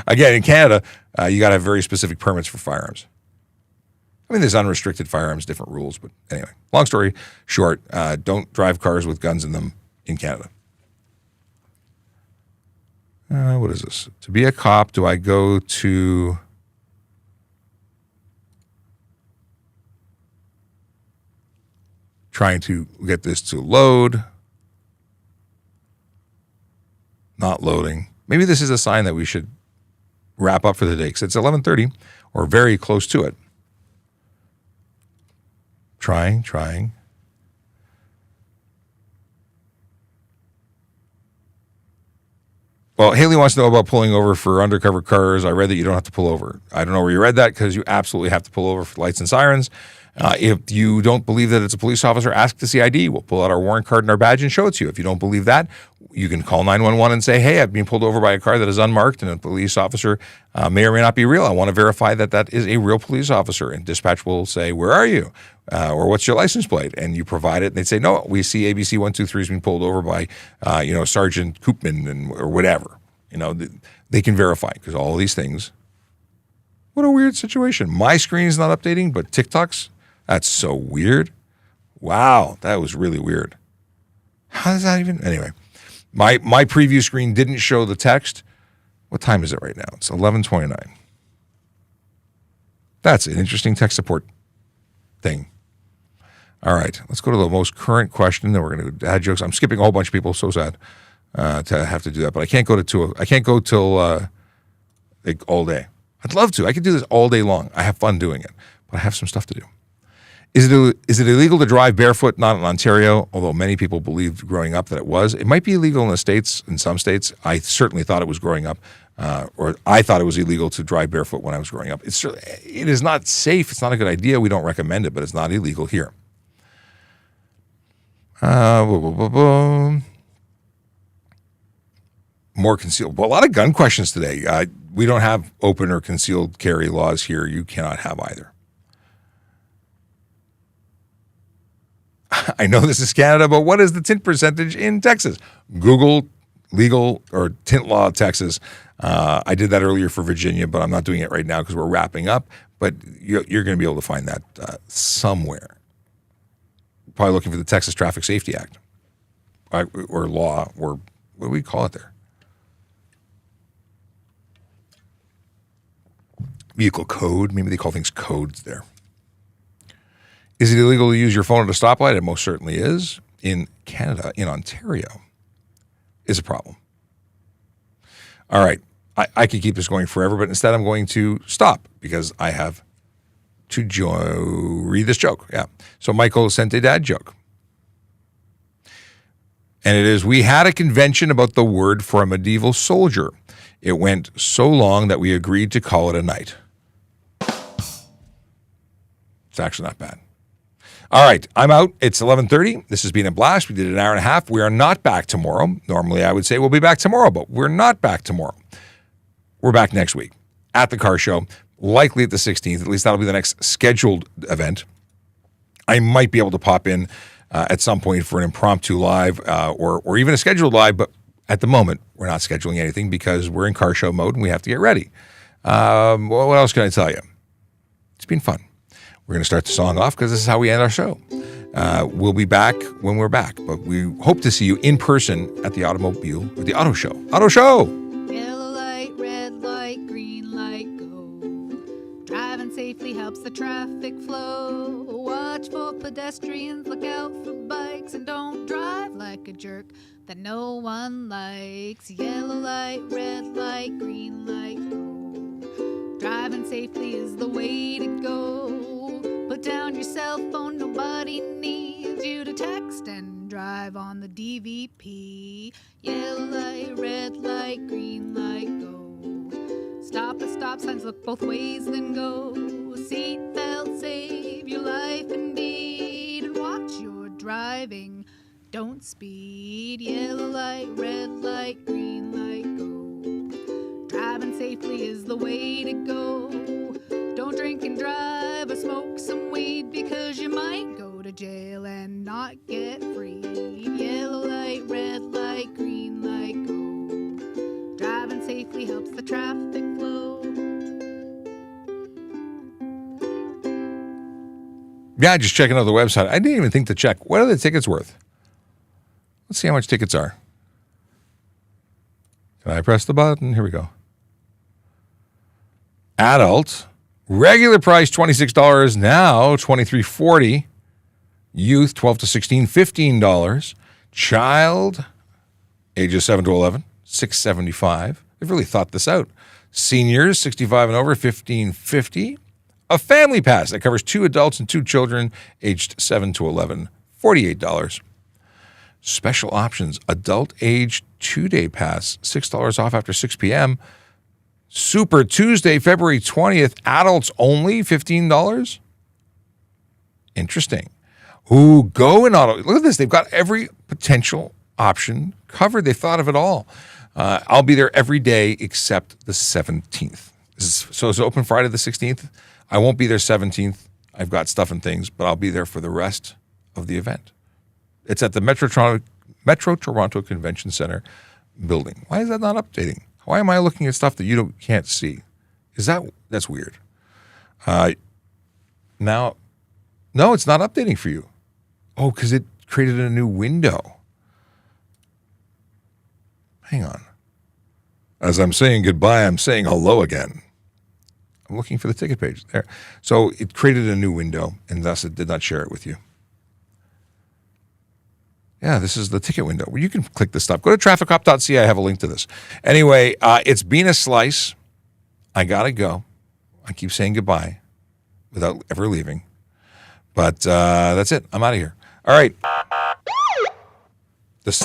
Again, in Canada, you got to have very specific permits for firearms. I mean, there's unrestricted firearms, different rules, but anyway, long story short, don't drive cars with guns in them in Canada. What is this? To be a cop, do I go to... Trying to get this to load. Not loading. Maybe this is a sign that we should wrap up for the day because it's 11:30 or very close to it. Trying. Well, Haley wants to know about pulling over for undercover cars. I read that you don't have to pull over. I don't know where you read that because you absolutely have to pull over for lights and sirens. If you don't believe that it's a police officer, ask to see ID. We'll pull out our warrant card and our badge and show it to you. If you don't believe that, you can call 911 and say, hey, I've been pulled over by a car that is unmarked and a police officer may or may not be real. I want to verify that that is a real police officer. And dispatch will say, where are you? or what's your license plate? And you provide it, and they'd say, no, we see ABC 123 has been pulled over by, Sergeant Koopman or whatever. They can verify because all of these things. What a weird situation. My screen is not updating, but TikTok's, that's so weird. Wow, that was really weird. How does that even, anyway. My preview screen didn't show the text. What time is it right now? It's 11:29. That's an interesting tech support thing. All right, let's go to the most current question. Then we're going to do dad jokes. I'm skipping a whole bunch of people. So sad to have to do that, but I can't go till like all day. I'd love to. I could do this all day long. I have fun doing it, but I have some stuff to do. Is it illegal to drive barefoot? Not in Ontario, although many people believed growing up that it was. It might be illegal in the States, in some states. I certainly thought it was growing up, or I thought it was illegal to drive barefoot when I was growing up. It is not safe. It's not a good idea. We don't recommend it, but it's not illegal here. More concealed. Well, a lot of gun questions today. We don't have open or concealed carry laws here. You cannot have either. I know this is Canada, but what is the tint percentage in Texas? Google legal or tint law Texas. I did that earlier for Virginia, but I'm not doing it right now because we're wrapping up. But you're going to be able to find that somewhere. Probably looking for the Texas Traffic Safety Act or law, or what do we call it there? Vehicle code. Maybe they call things codes there. Is it illegal to use your phone at a stoplight? It most certainly is. In Canada, in Ontario, is a problem. All right. I could keep this going forever, but instead I'm going to stop because I have to read this joke. Yeah. So Michael sent a dad joke. And it is, we had a convention about the word for a medieval soldier. It went so long that we agreed to call it a night. It's actually not bad. All right, I'm out. It's 11:30. This has been a blast. We did an hour and a half. We are not back tomorrow. Normally, I would say we'll be back tomorrow, but we're not back tomorrow. We're back next week at the car show, likely at the 16th. At least that'll be the next scheduled event. I might be able to pop in at some point for an impromptu live or even a scheduled live, but at the moment, we're not scheduling anything because we're in car show mode and we have to get ready. What else can I tell you? It's been fun. We're going to start the song off because this is how we end our show. We'll be back when we're back, but we hope to see you in person at the Auto Show. Auto Show! Yellow light, red light, green light, go. Driving safely helps the traffic flow. Watch for pedestrians, look out for bikes, and don't drive like a jerk that no one likes. Yellow light, red light, green light, go. Driving safely is the way to go. Put down your cell phone, nobody needs you to text and drive on the DVP. Yellow light, red light, green light, go. Stop at stop signs, look both ways, then go. Seatbelt, save your life indeed. And watch your driving, don't speed. Yellow light, red light, green light, go. Driving safely is the way to go. Don't drink and drive or smoke some weed because you might go to jail and not get freed. Yellow light, red light, green light, go. Driving safely helps the traffic flow. Yeah, just checking out the website. I didn't even think to check. What are the tickets worth? Let's see how much tickets are. Can I press the button? Here we go. Adult, regular price $26, now $23.40. Youth 12 to 16, $15. Child, ages 7 to 11, $6.75. They've really thought this out. Seniors, 65 and over, $15.50. A family pass that covers 2 adults and 2 children, aged 7 to 11, $48. Special options, adult age 2-day pass, $6 off after 6 p.m. Super Tuesday, February 20th, adults only, $15. Interesting. Ooh, go in auto. Look at this. They've got every potential option covered. They've thought of it all. I'll be there every day except the 17th. So it's open Friday the 16th. I won't be there 17th. I've got stuff and things, but I'll be there for the rest of the event. It's at the Metro Toronto Convention Center building. Why is that not updating? Why am I looking at stuff that you can't see? That's weird. Now, no, it's not updating for you. Oh, because it created a new window. Hang on. As I'm saying goodbye, I'm saying hello again. I'm looking for the ticket page there. So it created a new window, and thus it did not share it with you. Yeah, this is the ticket window where you can click this stuff. Go to TrafficCop.ca. I have a link to this. Anyway, it's been a slice. I got to go. I keep saying goodbye without ever leaving. But that's it. I'm out of here. All right. That's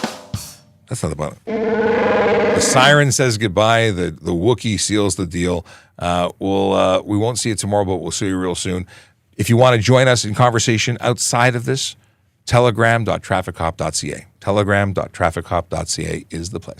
not the button. The siren says goodbye. The Wookiee seals the deal. We won't see it tomorrow, but we'll see you real soon. If you want to join us in conversation outside of this, telegram.trafficcop.ca. Telegram.trafficcop.ca is the place.